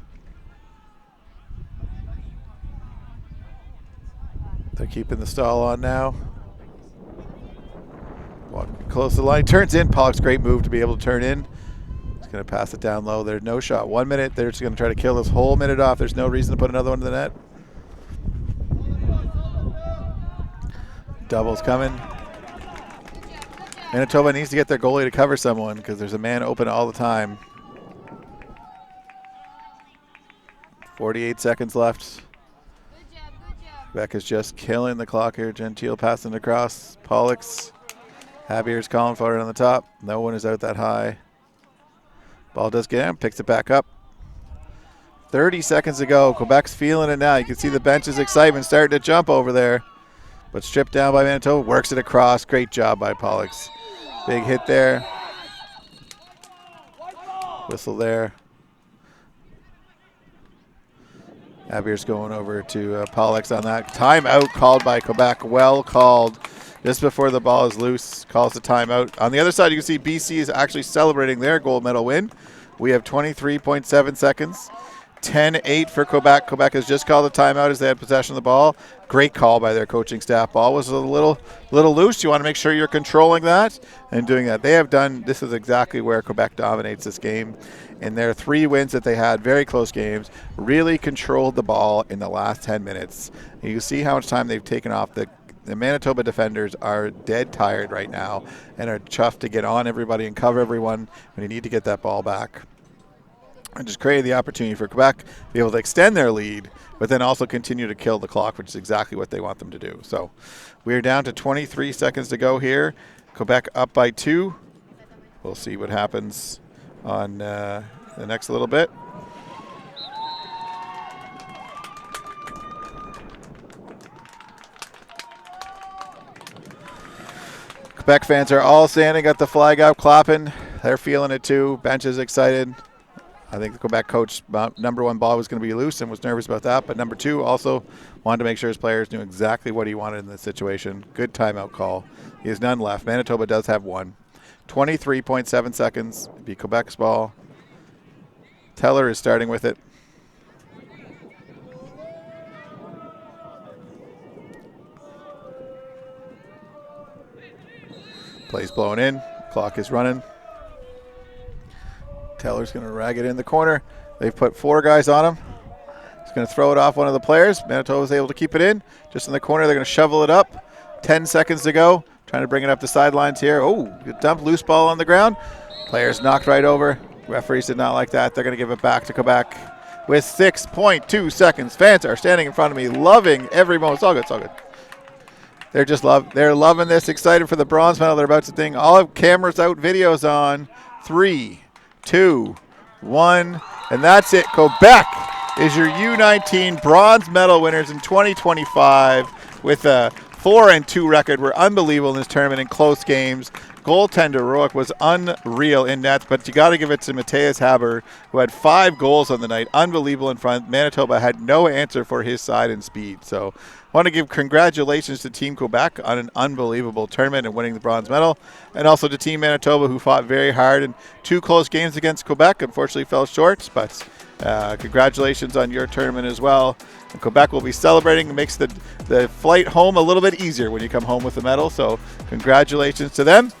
They're keeping the stall on now. Walking close to the line. Turns in. Pollock's great move to be able to turn in. He's going to pass it down low. There's no shot. 1 minute. They're just going to try to kill this whole minute off. There's no reason to put another one in the net. Double's coming. Manitoba needs to get their goalie to cover someone because there's a man open all the time. 48 seconds left. Quebec is just killing the clock here. Gentile passing across. Pollux. Javier's calling for it on the top. No one is out that high. Ball does get in, picks it back up. 30 seconds to go. Quebec's feeling it now. You can see the bench's excitement starting to jump over there. But stripped down by Manitoba. Works it across. Great job by Pollux. Big hit there. Whistle there. Javier's going over to Pollux on that. Timeout called by Quebec. Well called. Just before the ball is loose, calls the timeout. On the other side, you can see BC is actually celebrating their gold medal win. We have 23.7 seconds. 10-8 for Quebec. Quebec has just called a timeout as they had possession of the ball. Great call by their coaching staff. Ball was a little loose. You want to make sure you're controlling that and doing that. They have done, this is exactly where Quebec dominates this game. In their 3 wins that they had, very close games, really controlled the ball in the last 10 minutes. You can see how much time they've taken off. The Manitoba defenders are dead tired right now and are chuffed to get on everybody and cover everyone when you need to get that ball back. And just created the opportunity for Quebec to be able to extend their lead, but then also continue to kill the clock, which is exactly what they want them to do. So we're down to 23 seconds to go here. Quebec up by 2. We'll see what happens on the next little bit. Quebec fans are all standing, got the flag up, clapping. They're feeling it too. Bench is excited. I think the Quebec coach, number 1 ball was going to be loose and was nervous about that. But number 2 also wanted to make sure his players knew exactly what he wanted in this situation. Good timeout call. He has none left. Manitoba does have 1. 23.7 seconds. It'd be Quebec's ball. Teller is starting with it. Play's blowing in. Clock is running. Teller's going to rag it in the corner. They've put 4 guys on him. He's going to throw it off one of the players. Manitoba is able to keep it in. Just in the corner, they're going to shovel it up. 10 seconds to go. Trying to bring it up the sidelines here. Oh, good dump, loose ball on the ground. Players knocked right over. Referees did not like that. They're going to give it back to Quebec with 6.2 seconds. Fans are standing in front of me, loving every moment. It's all good. It's all good. They're loving this, excited for the bronze medal they're about to ding. All have cameras out, videos on. 3, 2, 1, and that's it. Quebec is your U19 bronze medal winners in 2025 with a 4-2 record. We're unbelievable in this tournament in close games. Goaltender Rourke was unreal in nets, but you got to give it to Matthias Haber, who had 5 goals on the night. Unbelievable in front. Manitoba had no answer for his side and speed. So I want to give congratulations to Team Quebec on an unbelievable tournament and winning the bronze medal, and also to Team Manitoba, who fought very hard in 2 close games against Quebec. Unfortunately fell short, but congratulations on your tournament as well. And Quebec will be celebrating. It makes the flight home a little bit easier when you come home with the medal, so congratulations to them.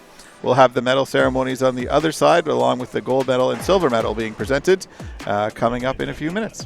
We'll have the medal ceremonies on the other side, along with the gold medal and silver medal being presented coming up in a few minutes.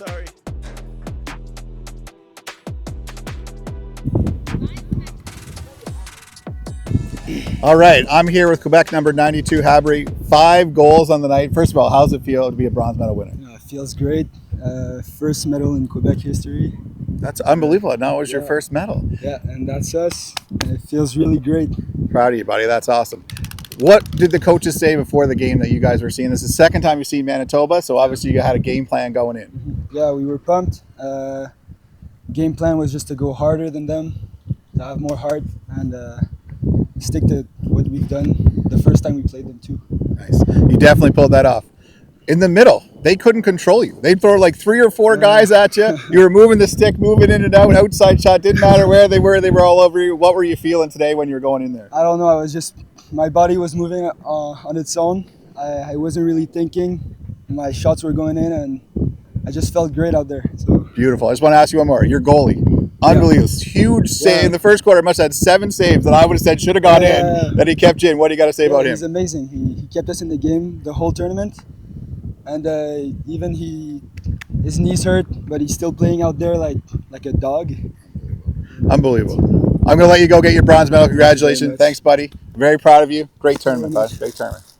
Sorry. All right, I'm here with Quebec number 92, Habry. 5 goals on the night. First of all, how's it feel to be a bronze medal winner? It feels great. First medal in Quebec history. That's unbelievable. Now it was your first medal. Yeah, and that's us. And it feels really great. Proud of you, buddy. That's awesome. What did the coaches say before the game that you guys were seeing? This is the second time you've seen Manitoba, so obviously you had a game plan going in. Yeah, we were pumped. Game plan was just to go harder than them, to have more heart, and stick to what we've done the first time we played them too. Nice. You definitely pulled that off. In the middle, they couldn't control you. They'd throw like 3 or 4 guys at you. You were moving the stick, moving in and out, outside shot. Didn't matter where they were all over you. What were you feeling today when you were going in there? I don't know. I was just, my body was moving on its own. I wasn't really thinking. My shots were going in, and I just felt great out there. So beautiful. I just want to ask you one more. Your goalie. Unbelievable. Huge save. In the first quarter, must have had 7 saves that I would have said should have gone in, that he kept you in. What do you got to say about him? He's amazing. He kept us in the game the whole tournament. And even his knees hurt, but he's still playing out there like a dog. Unbelievable. I'm going to let you go get your bronze medal. Congratulations. Thanks, buddy. Very proud of you. Great tournament, bud. Great tournament.